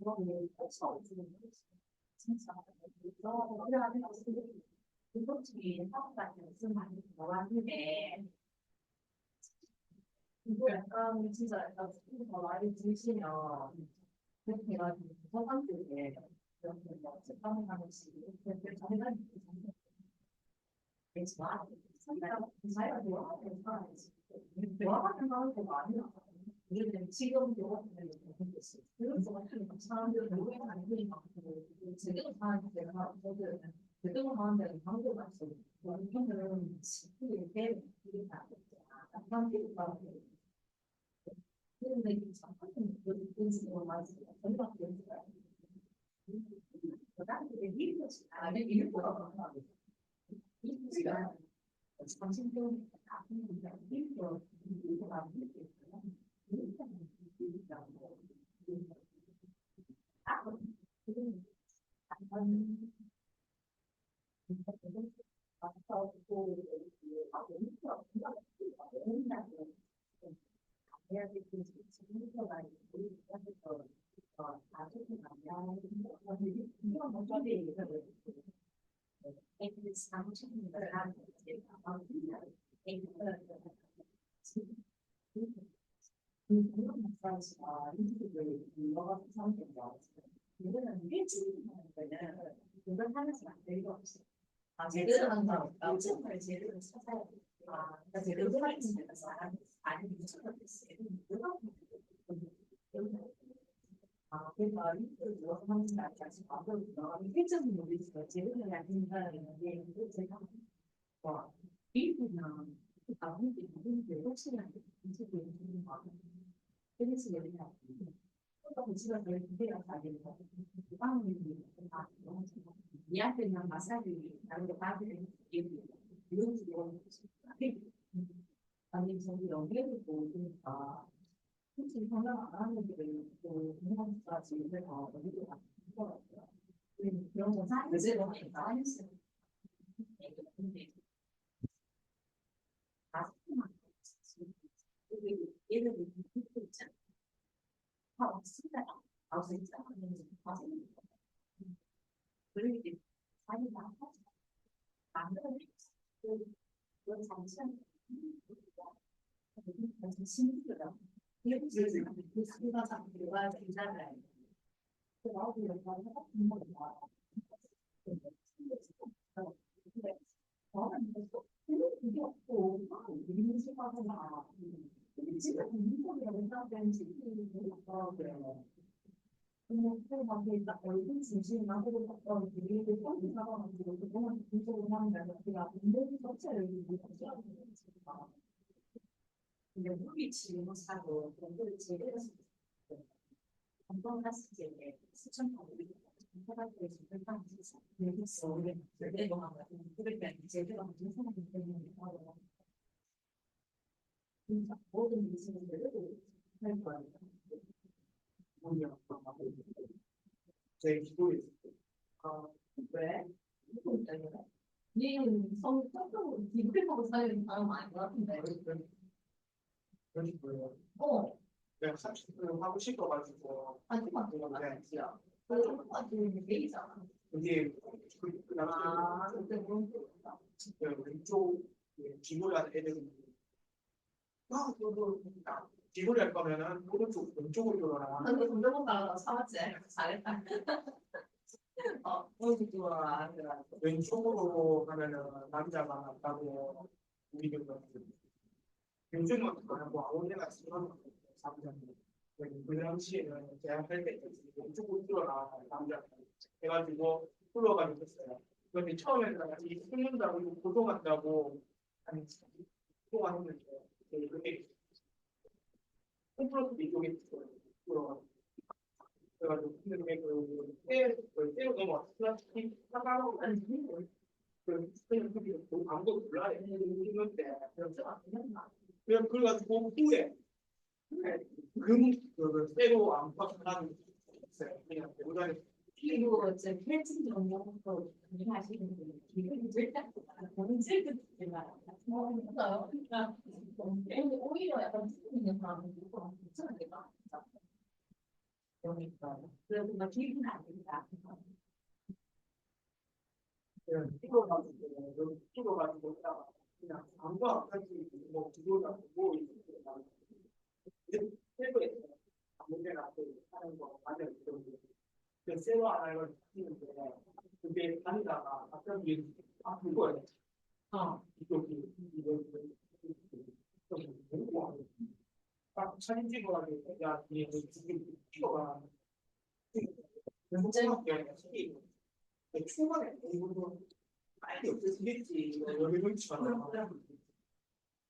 그거는 할수 없는 진짜 너무 필요한 것들이 이것들이 한국 같은 무슨 많이 나왔는데 이거 약간 진짜 약간 더 많이 드시면 그렇게 해가지고 서방들에 이렇게 뭐 책방을 하는지 이렇게 정말 좋아 자기가 좋아하는 사람이지 좋아하는 사람도 많이 나와 우리는 지금도 그래서 사람들 노래 많이 들으니까 제대로 사는 데가 저도 제대로 사는 데는 방도 없어 이거는 이게 이게 다 근데 이 작품은 그런 많이 전혀 연습을 그다음에 일도 아니 일도 일도 정신적으로 나쁜 일도 일도가 이거는 일주일 하는 이건 하면서 안 될 거 없어. 아, 제대로 하는 거 일주일 제대로 찾아야 돼. 아, 나 제대로 하는 거 사람 아니 미쳐버렸어. 아, 그러니까 이걸 누가 하는지 알지? 아, 그럼 일정이 모르겠어. 제대로 해야 된다는 게 제가 와, 일부는 아무리 무슨 게 혹시나 이제 되는 거 그래서 얘기하고 또 집에 늘 기대가 가겠다. 빵이 아, 얘한테 그냥 마사지 나는 거 빠지는 얘기 이런 식으로 아니 저기 연결을 보니까 솔직히 생각 안 하는 게또 공항까지 해서 어디로 가더라고요. 그런 거 사이즈로 사이즈 근데 마스크만 얘를 입고 있잖아. 아, 없습니다. 아, 진짜. 그렇게 자기가 만들어 그런 장치는 무슨 신기하다. 이렇게 그 자기가 자기가 괜찮아요. 그 나오고 이런 거 같은 거야. 저는 그게 없고 이런 식으로 근데 지금 민족이라고 생각되는 지금 그래요. 그냥 그렇게 딱 얼굴 중심만 하고 있던 일을 처음 나가가지고 그동안 민족으로 하는 게 아니라 그냥 민족 자체를 민족이라고 생각했으니까. 근데 우리 지금 사고 그걸 제대로 한번 했을 때 수천 번이 사람들이 지금 한 여기서 우리 내가 하면 그럴 때 제대로 무슨 생각이 때문에 진짜 모든 미신들을 할 거예요. 제 기도에 왜? 니는 성격적으로 기분하고 사는 사람 아닌 것 같은데. 그런 거예요. 내가 30분 하고 싶어가지고 하지만 그거 맞지야. 그런 거 같은 게 있잖아. 이게 그 아, 근데 뭔 소리야? 왼쪽 기도를 애들이 저도 기도를 할 거면은 오른쪽 왼쪽으로 돌아라. 근데 운동은 나가 사왔지. 잘했다. 어디 좋아. 그래가지고. 왼쪽으로 하면은 남자가 낫다고 우리들 요즘은 뭐 아무데나 쓰는 남자들 그 당시에는 대학할 때 왼쪽으로 들어라 남자 해가지고 흘러가지고 있어요. 근데 처음에는 이 숨는다고 고동한다고 아니 고동하는데 그게 홈플러스 이쪽에 들어가 그래가지고 근데 그 때로 넘어왔어. 플라스틱 사과로 아니 그 스페인 그게 아무도 몰라요. 있는데 그래가지고 후에 그 때로 안 파는 있어요. 그냥 대부분 그리고 이제 펼친 정보도 하시는 분이 기분이 절대 본질도 있지만 있어요. 그러니까 오히려 약간 듣고 있는 사람은 조금 괜찮게 봐. 그러니까 그래서 막 기분 안 된다. 찍어가지고 있다가 그냥 아무도 안 가지 뭐 기도나 뭐 세로에 아무 데나 하는 거 맞아요. 그 세로 안 알고 찍는데 그게 다니다가 갑자기 아픈 거예요. 이쪽이 딱 사진 찍어가지고 야 이게 지금 찍어봐. 문제밖에 아니라 초반에 이거 빨리 없어지겠지. 여기 눈치가